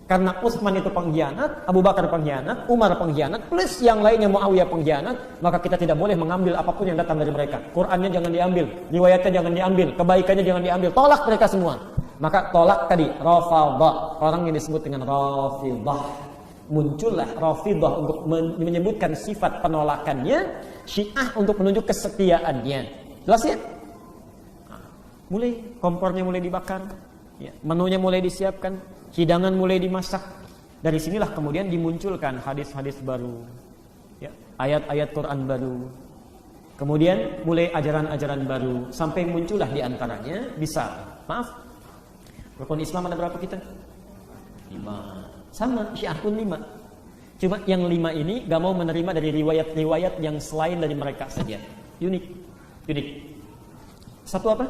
Karena Utsman itu pengkhianat, Abu Bakar pengkhianat, Umar pengkhianat, plus yang lainnya Muawiyah pengkhianat, maka kita tidak boleh mengambil apapun yang datang dari mereka. Qur'annya jangan diambil, riwayatnya jangan diambil, kebaikannya jangan diambil, tolak mereka semua. Maka tolak tadi Rafidhah, orang yang disebut dengan Rafidhah. Muncullah Rafidhah untuk menyebutkan sifat penolakannya, Syiah untuk menunjuk kesetiaannya. Jelas ya? Mulai kompornya mulai dibakar, ya, menunya mulai disiapkan, hidangan mulai dimasak. Dari sinilah kemudian dimunculkan hadis-hadis baru, ya, ayat-ayat Quran baru. Kemudian mulai ajaran-ajaran baru sampai muncullah diantaranya rukun Islam ada berapa kita? 5. Sama, Syiah pun 5. Cuma yang 5 ini gak mau menerima dari riwayat-riwayat yang selain dari mereka saja. Unik. Satu apa?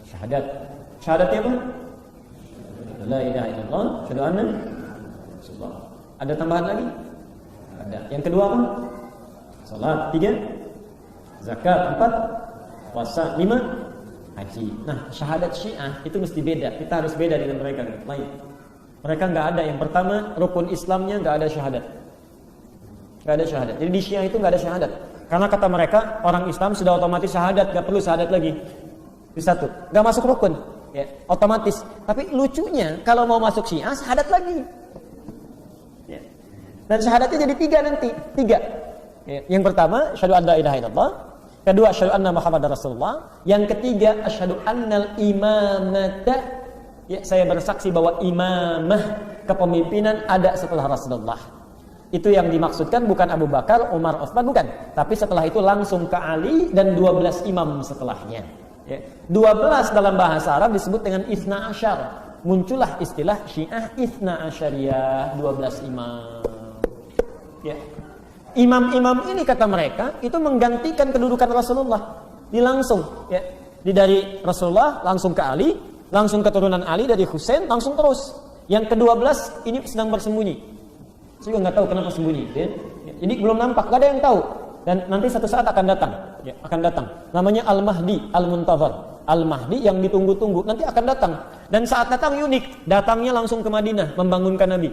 Syahadat. Syahadatnya apa? La ilaha illallah, syahadu anna Rasulullah. Ada tambahan lagi? Ada. Yang kedua apa? Salat. 3. Zakat. 4. Puasa. 5. Haji. Nah, syahadat Syiah itu mesti beda. Kita harus beda dengan mereka lain. Mereka nggak ada. Yang pertama, rukun Islamnya nggak ada syahadat. Nggak ada syahadat. Jadi di Syiah itu nggak ada syahadat. Karena kata mereka, orang Islam sudah otomatis syahadat, nggak perlu syahadat lagi. Itu satu. Nggak masuk rukun, ya, otomatis. Tapi lucunya, kalau mau masuk Syiah, syahadat lagi. Ya. Dan syahadatnya jadi 3 nanti. 3. Ya. Yang pertama, asyhadu an la ilaha illallah. Kedua, asyhadu anna Muhammadar Rasulullah. Yang ketiga, asyhadu annal imamata. Ya, saya bersaksi bahwa imamah kepemimpinan ada setelah Rasulullah. Itu yang dimaksudkan bukan Abu Bakar, Umar, Utsman, bukan. Tapi setelah itu langsung ke Ali dan 12 imam setelahnya. Ya. 12 dalam bahasa Arab disebut dengan Itsna Asyar. Muncullah istilah Syiah Itsna Asyariyah, 12 imam. Ya. Imam-imam ini kata mereka itu menggantikan kedudukan Rasulullah. Langsung, ya. Dari Rasulullah langsung ke Ali, langsung keturunan Ali dari Husain, langsung terus. Yang ke-12 ini sedang bersembunyi. Saya juga nggak tahu kenapa sembunyi. Ya. Jadi belum nampak, nggak ada yang tahu. Dan nanti satu saat akan datang. Ya, akan datang. Namanya Al-Mahdi, Al-Muntazar. Al-Mahdi yang ditunggu-tunggu, nanti akan datang. Dan saat datang unik, datangnya langsung ke Madinah, membangunkan Nabi.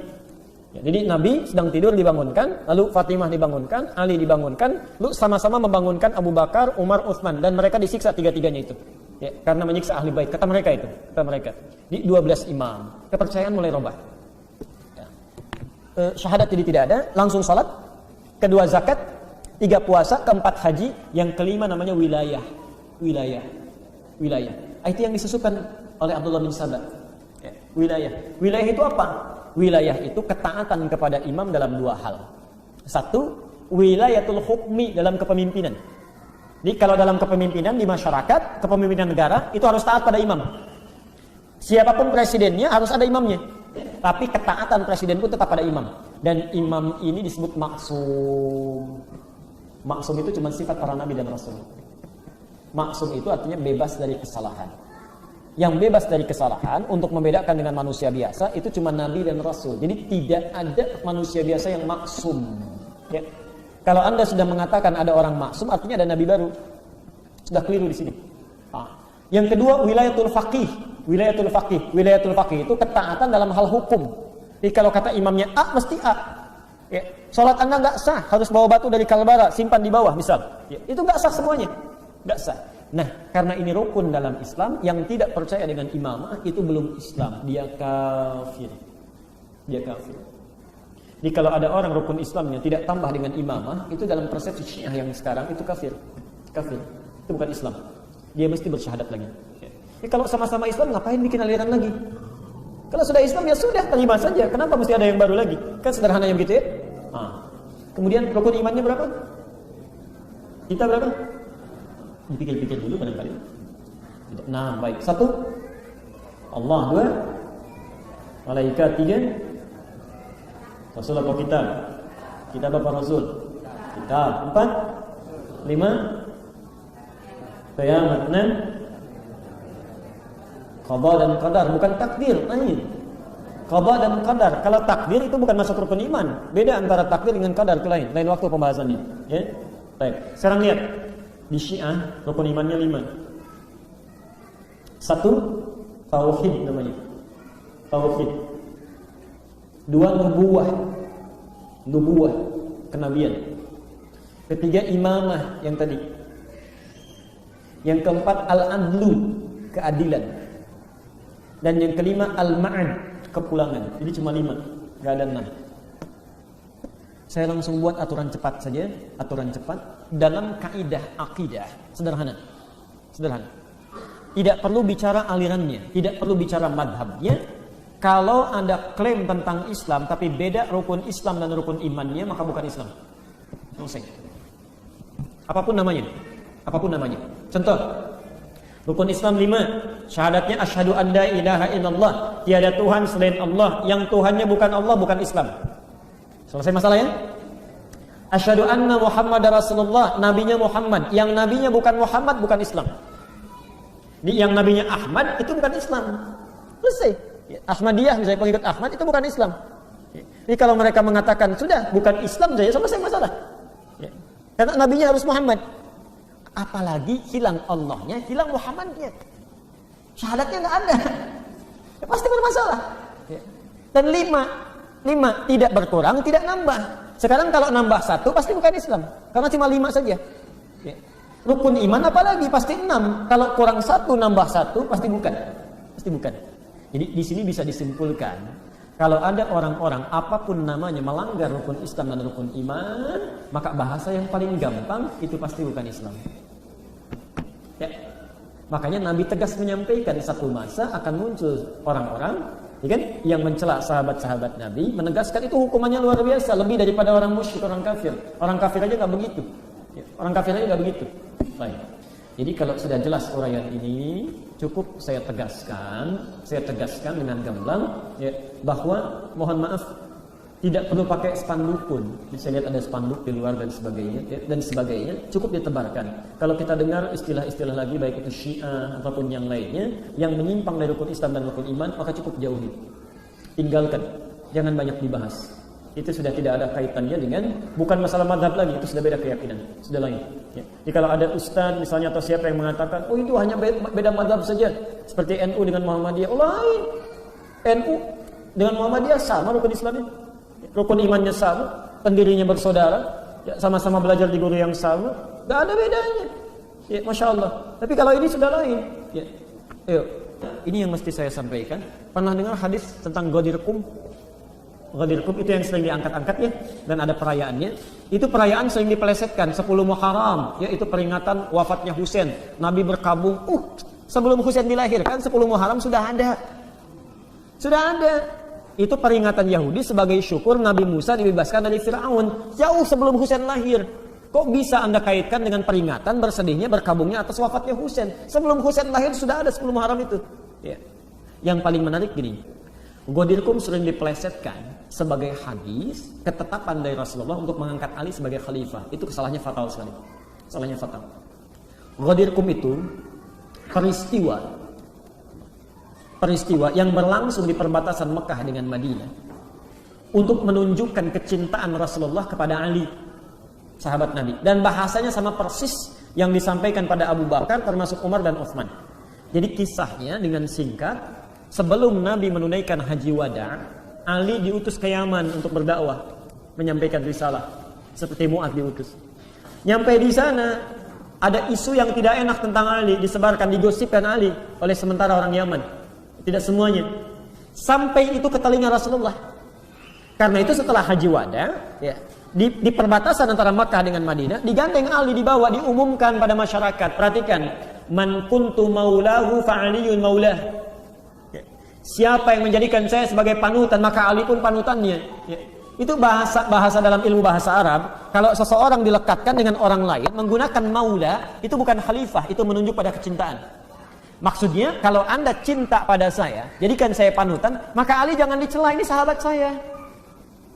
Ya, jadi Nabi sedang tidur dibangunkan, lalu Fatimah dibangunkan, Ali dibangunkan, lalu sama-sama membangunkan Abu Bakar, Umar, Utsman. Dan mereka disiksa tiga-tiganya itu. Ya, karena menyiksa ahli bait, kata mereka itu, Di 12 imam, kepercayaan mulai robah. Ya. Syahadat jadi tidak ada, langsung salat, kedua zakat, 3 puasa, keempat haji, yang kelima namanya wilayah. Itu yang disusukan oleh Abdullah bin Sabah. Ya, wilayah itu apa? Wilayah itu ketaatan kepada imam dalam 2 hal. 1, wilayatul hukmi dalam kepemimpinan. Jadi kalau dalam kepemimpinan di masyarakat, kepemimpinan negara, itu harus taat pada imam. Siapapun presidennya harus ada imamnya. Tapi ketaatan presiden pun tetap pada imam. Dan imam ini disebut maksum. Maksum itu cuma sifat para nabi dan rasul. Maksum itu artinya bebas dari kesalahan. Yang bebas dari kesalahan untuk membedakan dengan manusia biasa itu cuma nabi dan rasul. Jadi tidak ada manusia biasa yang maksum. Ya. Kalau Anda sudah mengatakan ada orang maksum, artinya ada nabi baru. Sudah keliru di sini. Yang kedua, wilayatul faqih. Wilayatul faqih. Wilayatul faqih itu ketaatan dalam hal hukum. Jadi kalau kata imamnya A, mesti A. Ya. Sholat Anda nggak sah, harus bawa batu dari Kalbara, simpan di bawah, misal. Ya. Itu nggak sah semuanya. Nggak sah. Nah, karena ini rukun dalam Islam, yang tidak percaya dengan imamah itu belum Islam. Dia kafir. Dia kafir. Jadi kalau ada orang rukun Islamnya tidak tambah dengan imamah, itu dalam persepsi Syiah yang sekarang itu kafir. Kafir. Itu bukan Islam. Dia mesti bersyahadat lagi. Ya, kalau sama-sama Islam ngapain bikin aliran lagi? Kalau sudah Islam ya sudah, terima saja. Kenapa mesti ada yang baru lagi? Kan sederhananya begitu ya. Kemudian rukun imannya berapa? Kita berapa? Dipikir-pikir dulu barangkali. Nah, baik. 1 Allah, 2 malaikat, 3 Rasul apa kitab? Kitab apa Rasul? Kitab. 4 5 Qiyamah. 6 Qada dan qadar, bukan takdir, lain. Qada dan qadar. Kalau takdir itu bukan masuk rukun iman. Beda antara takdir dengan qadar, itu lain waktu pembahasannya. Ya. Baik. Sekarang lihat di Syiah rukun imannya 5. 1 tauhid namanya. Tauhid. 2 nubuwah, kenabian. 3 imamah yang tadi. Yang keempat al-adlu, keadilan. Dan yang kelima al-ma'ad, kepulangan. Jadi cuma 5, enggak ada 6. Saya langsung buat aturan cepat saja, aturan cepat dalam kaidah akidah. Sederhana. Tidak perlu bicara alirannya, tidak perlu bicara madhabnya. Kalau Anda klaim tentang Islam tapi beda rukun Islam dan rukun imannya, maka bukan Islam. Selesai. Apapun namanya. Contoh, rukun Islam 5, syahadatnya asyhadu an la ilaha illallah, tiada Tuhan selain Allah, yang Tuhannya bukan Allah, bukan Islam. Selesai masalahnya? Asyhadu anna Muhammadar Rasulullah, nabinya Muhammad, yang nabinya bukan Muhammad, bukan Islam. Yang nabinya Ahmad itu bukan Islam. Selesai. Ahmadiyah misalnya, pengikut Ahmad itu bukan Islam. Jadi kalau mereka mengatakan sudah bukan Islam saja, selesai masalah. Karena nabinya harus Muhammad. Apalagi hilang Allahnya, hilang Muhammadnya. Syahadatnya nggak ada. Ya, pasti bermasalah. Dan 5 tidak berkurang, tidak nambah. Sekarang kalau nambah 1 pasti bukan Islam. Karena cuma 5 saja. Rukun iman apalagi pasti 6. Kalau kurang 1 nambah 1 pasti bukan. Pasti bukan. Jadi di sini bisa disimpulkan, kalau ada orang-orang apapun namanya melanggar rukun Islam dan rukun iman, maka bahasa yang paling gampang itu pasti bukan Islam. Ya. Makanya Nabi tegas menyampaikan satu masa akan muncul orang-orang, ya kan, yang mencela sahabat-sahabat Nabi, menegaskan itu hukumannya luar biasa, lebih daripada orang musyrik, orang kafir. Orang kafir aja nggak begitu. Ya. Orang kafir aja nggak begitu. Baik. Jadi kalau sudah jelas uraian ini, cukup saya tegaskan dengan gamblang ya, bahwa mohon maaf tidak perlu pakai spanduk pun. Saya lihat ada spanduk di luar dan sebagainya, cukup ditebarkan. Kalau kita dengar istilah-istilah lagi baik itu Syiah ataupun yang lainnya yang menyimpang dari rukun Islam dan rukun iman, maka cukup jauhi. Tinggalkan, jangan banyak dibahas. Itu sudah tidak ada kaitannya dengan, bukan masalah madhab lagi, itu sudah beda keyakinan, sudah lain. Ya. Jadi kalau ada ustaz misalnya atau siapa yang mengatakan, oh itu hanya beda madhab saja, seperti NU dengan Muhammadiyah, oh lain. NU dengan Muhammadiyah sama rukun Islamnya, rukun imannya sama, pendirinya bersaudara, ya, sama-sama belajar di guru yang sama, nggak ada bedanya. Ya, Masya Allah. Tapi kalau ini sudah lain. Ya. Ayo, ini yang mesti saya sampaikan. Pernah dengar hadis tentang Ghadir Qum? Ghadir Qum itu yang sering diangkat-angkat ya, dan ada perayaannya. Itu perayaan sering dipelesetkan. 10 Muharram, yaitu peringatan wafatnya Husain. Nabi berkabung. Sebelum Husain dilahirkan 10 Muharram sudah ada. Itu peringatan Yahudi sebagai syukur Nabi Musa dibebaskan dari Fir'aun. Jauh sebelum Husain lahir. Kok bisa Anda kaitkan dengan peringatan bersedihnya, berkabungnya atas wafatnya Husain? Sebelum Husain lahir sudah ada 10 Muharram itu. Ya. Yang paling menarik gini. Ghadir Qum sering dipelesetkan sebagai hadis ketetapan dari Rasulullah untuk mengangkat Ali sebagai khalifah. Itu kesalahannya fatal sekali. Salahnya fatal. Ghadir Qum itu peristiwa yang berlangsung di perbatasan Mekah dengan Madinah. untuk menunjukkan kecintaan Rasulullah kepada Ali, sahabat Nabi. Dan bahasanya sama persis yang disampaikan pada Abu Bakar, termasuk Umar dan Utsman. Jadi kisahnya dengan singkat, sebelum Nabi menunaikan haji wada, Ali diutus ke Yaman untuk berdakwah, menyampaikan risalah, seperti Mu'adz diutus. Nyampe di sana, ada isu yang tidak enak tentang Ali, disebarkan, digosipkan Ali oleh sementara orang Yaman. Tidak semuanya. Sampai itu ke telinga Rasulullah. Karena itu setelah haji wada, ya, di perbatasan antara Makkah dengan Madinah, digandeng Ali, dibawa, diumumkan pada masyarakat. Perhatikan, man kuntu maulahu fa'aliyun maulah. Ya. Siapa yang menjadikan saya sebagai panutan, maka Ali pun panutannya. Ya. Itu bahasa dalam ilmu bahasa Arab. Kalau seseorang dilekatkan dengan orang lain menggunakan maula, itu bukan khalifah, itu menunjuk pada kecintaan. Maksudnya, kalau Anda cinta pada saya, jadikan saya panutan, maka Ali jangan dicela, ini sahabat saya.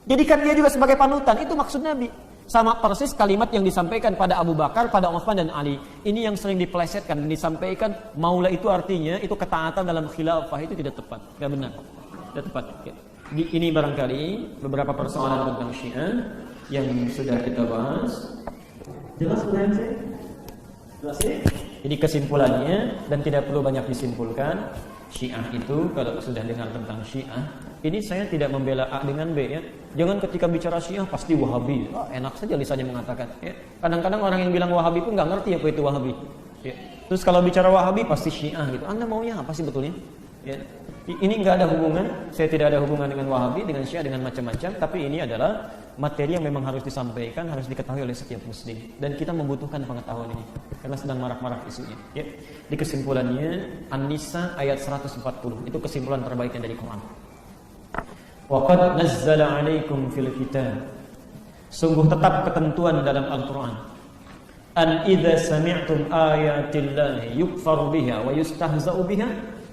Jadikan dia juga sebagai panutan, itu maksud Nabi. Sama persis kalimat yang disampaikan pada Abu Bakar, pada Utsman dan Ali. Ini yang sering dipelesetkan dan disampaikan, maula itu artinya, itu ketaatan dalam khilafah, itu tidak tepat, tidak benar, tidak tepat. Ini barangkali beberapa persoalan tentang Syiah yang sudah kita bahas. Jelas pertanyaan saya? Jelas ya? Jadi kesimpulannya, dan tidak perlu banyak disimpulkan, Syiah itu, kalau sudah dengar tentang Syiah, ini saya tidak membela A dengan B, ya. Jangan ketika bicara Syiah pasti Wahabi. Enak saja lisannya mengatakan. Ya. Kadang-kadang orang yang bilang Wahabi pun nggak ngerti apa itu Wahabi. Ya. Terus kalau bicara Wahabi pasti Syiah gitu. Anda maunya apa sih betulnya? Ya. Ini nggak ada hubungan. Saya tidak ada hubungan dengan Wahabi, dengan Syiah, dengan macam-macam. Tapi ini adalah materi yang memang harus disampaikan, harus diketahui oleh setiap Muslim. Dan kita membutuhkan pengetahuan ini karena sedang marak-marak isunya. Ya. Di kesimpulannya, An-Nisa ayat 140 itu kesimpulan terbaiknya dari Quran. Waqad nazzala 'alaikum fil kitab. Sungguh tetap ketentuan dalam Al-Qur'an. An idza sami'tum ayatillahi yukfaru biha wa yustahza'u biha.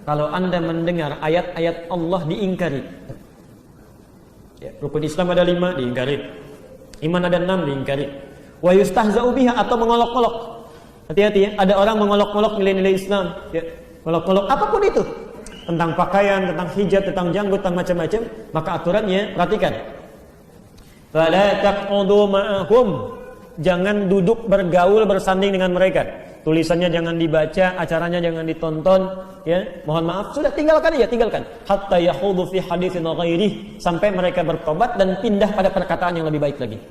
Kalau Anda mendengar ayat-ayat Allah diingkari. Ya, rukun Islam ada 5 diingkari. Iman ada 6 diingkari. Wa yustahza'u biha atau mengolok-olok. Hati-hati ya, ada orang mengolok-olok nilai-nilai Islam. Ya, mengolok-olok apapun itu. Tentang pakaian, tentang hijab, tentang janggut, tentang macam-macam, maka aturannya, perhatikan. Fala taq'udu ma'ahum. Jangan duduk bergaul bersanding dengan mereka. Tulisannya jangan dibaca, acaranya jangan ditonton, ya. Mohon maaf, sudah tinggalkan aja, tinggalkan. Hatta yakhudu fi haditsin ghairihi, sampai mereka bertobat dan pindah pada perkataan yang lebih baik lagi.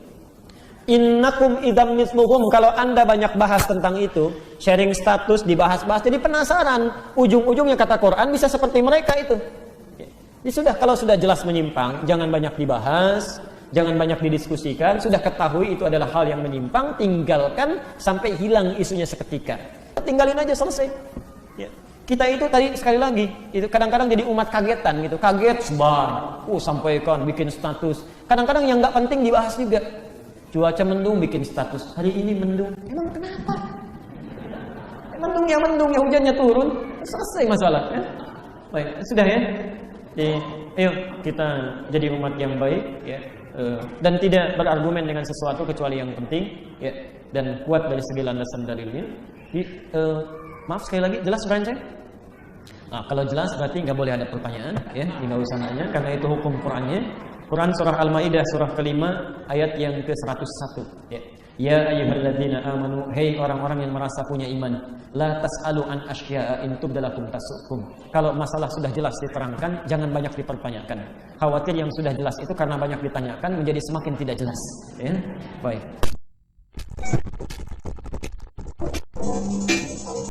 Innakum idzam misluhum, kalau Anda banyak bahas tentang itu, sharing status, dibahas-bahas, jadi penasaran, ujung-ujungnya kata Quran bisa seperti mereka itu. Jadi sudah, kalau sudah jelas menyimpang, jangan banyak dibahas, jangan banyak didiskusikan, sudah ketahui itu adalah hal yang menyimpang, tinggalkan sampai hilang isunya seketika. Tinggalin aja, selesai. Ya. Kita itu tadi sekali lagi, itu kadang-kadang jadi umat kagetan gitu, kaget sebar, sampaikan, bikin status. Kadang-kadang yang nggak penting dibahas juga. Cuaca mendung bikin status, hari ini mendung. Emang kenapa? Mendungnya mendung, ya hujannya turun, selesai masalah. Ya? Baik, sudah ya. Ayo kita jadi umat yang baik, ya. Dan tidak berargumen dengan sesuatu kecuali yang penting, ya. Dan kuat dari segi landasan dalilnya. Maaf sekali lagi, jelas pertanyaan saya? Nah, kalau jelas berarti nggak boleh ada pertanyaan, ya. Nggak usah nanya, karena itu hukum Qurannya. Quran surah Al-Maidah surah kelima ayat yang ke-101. Ya ayyuhalladzina amanu, hei orang-orang yang merasa punya iman, la tas'alu an asya'a in tubdalakum tasukum. Kalau masalah sudah jelas diterangkan, jangan banyak dipertanyakan. Khawatir yang sudah jelas itu karena banyak ditanyakan menjadi semakin tidak jelas. Ya, baik.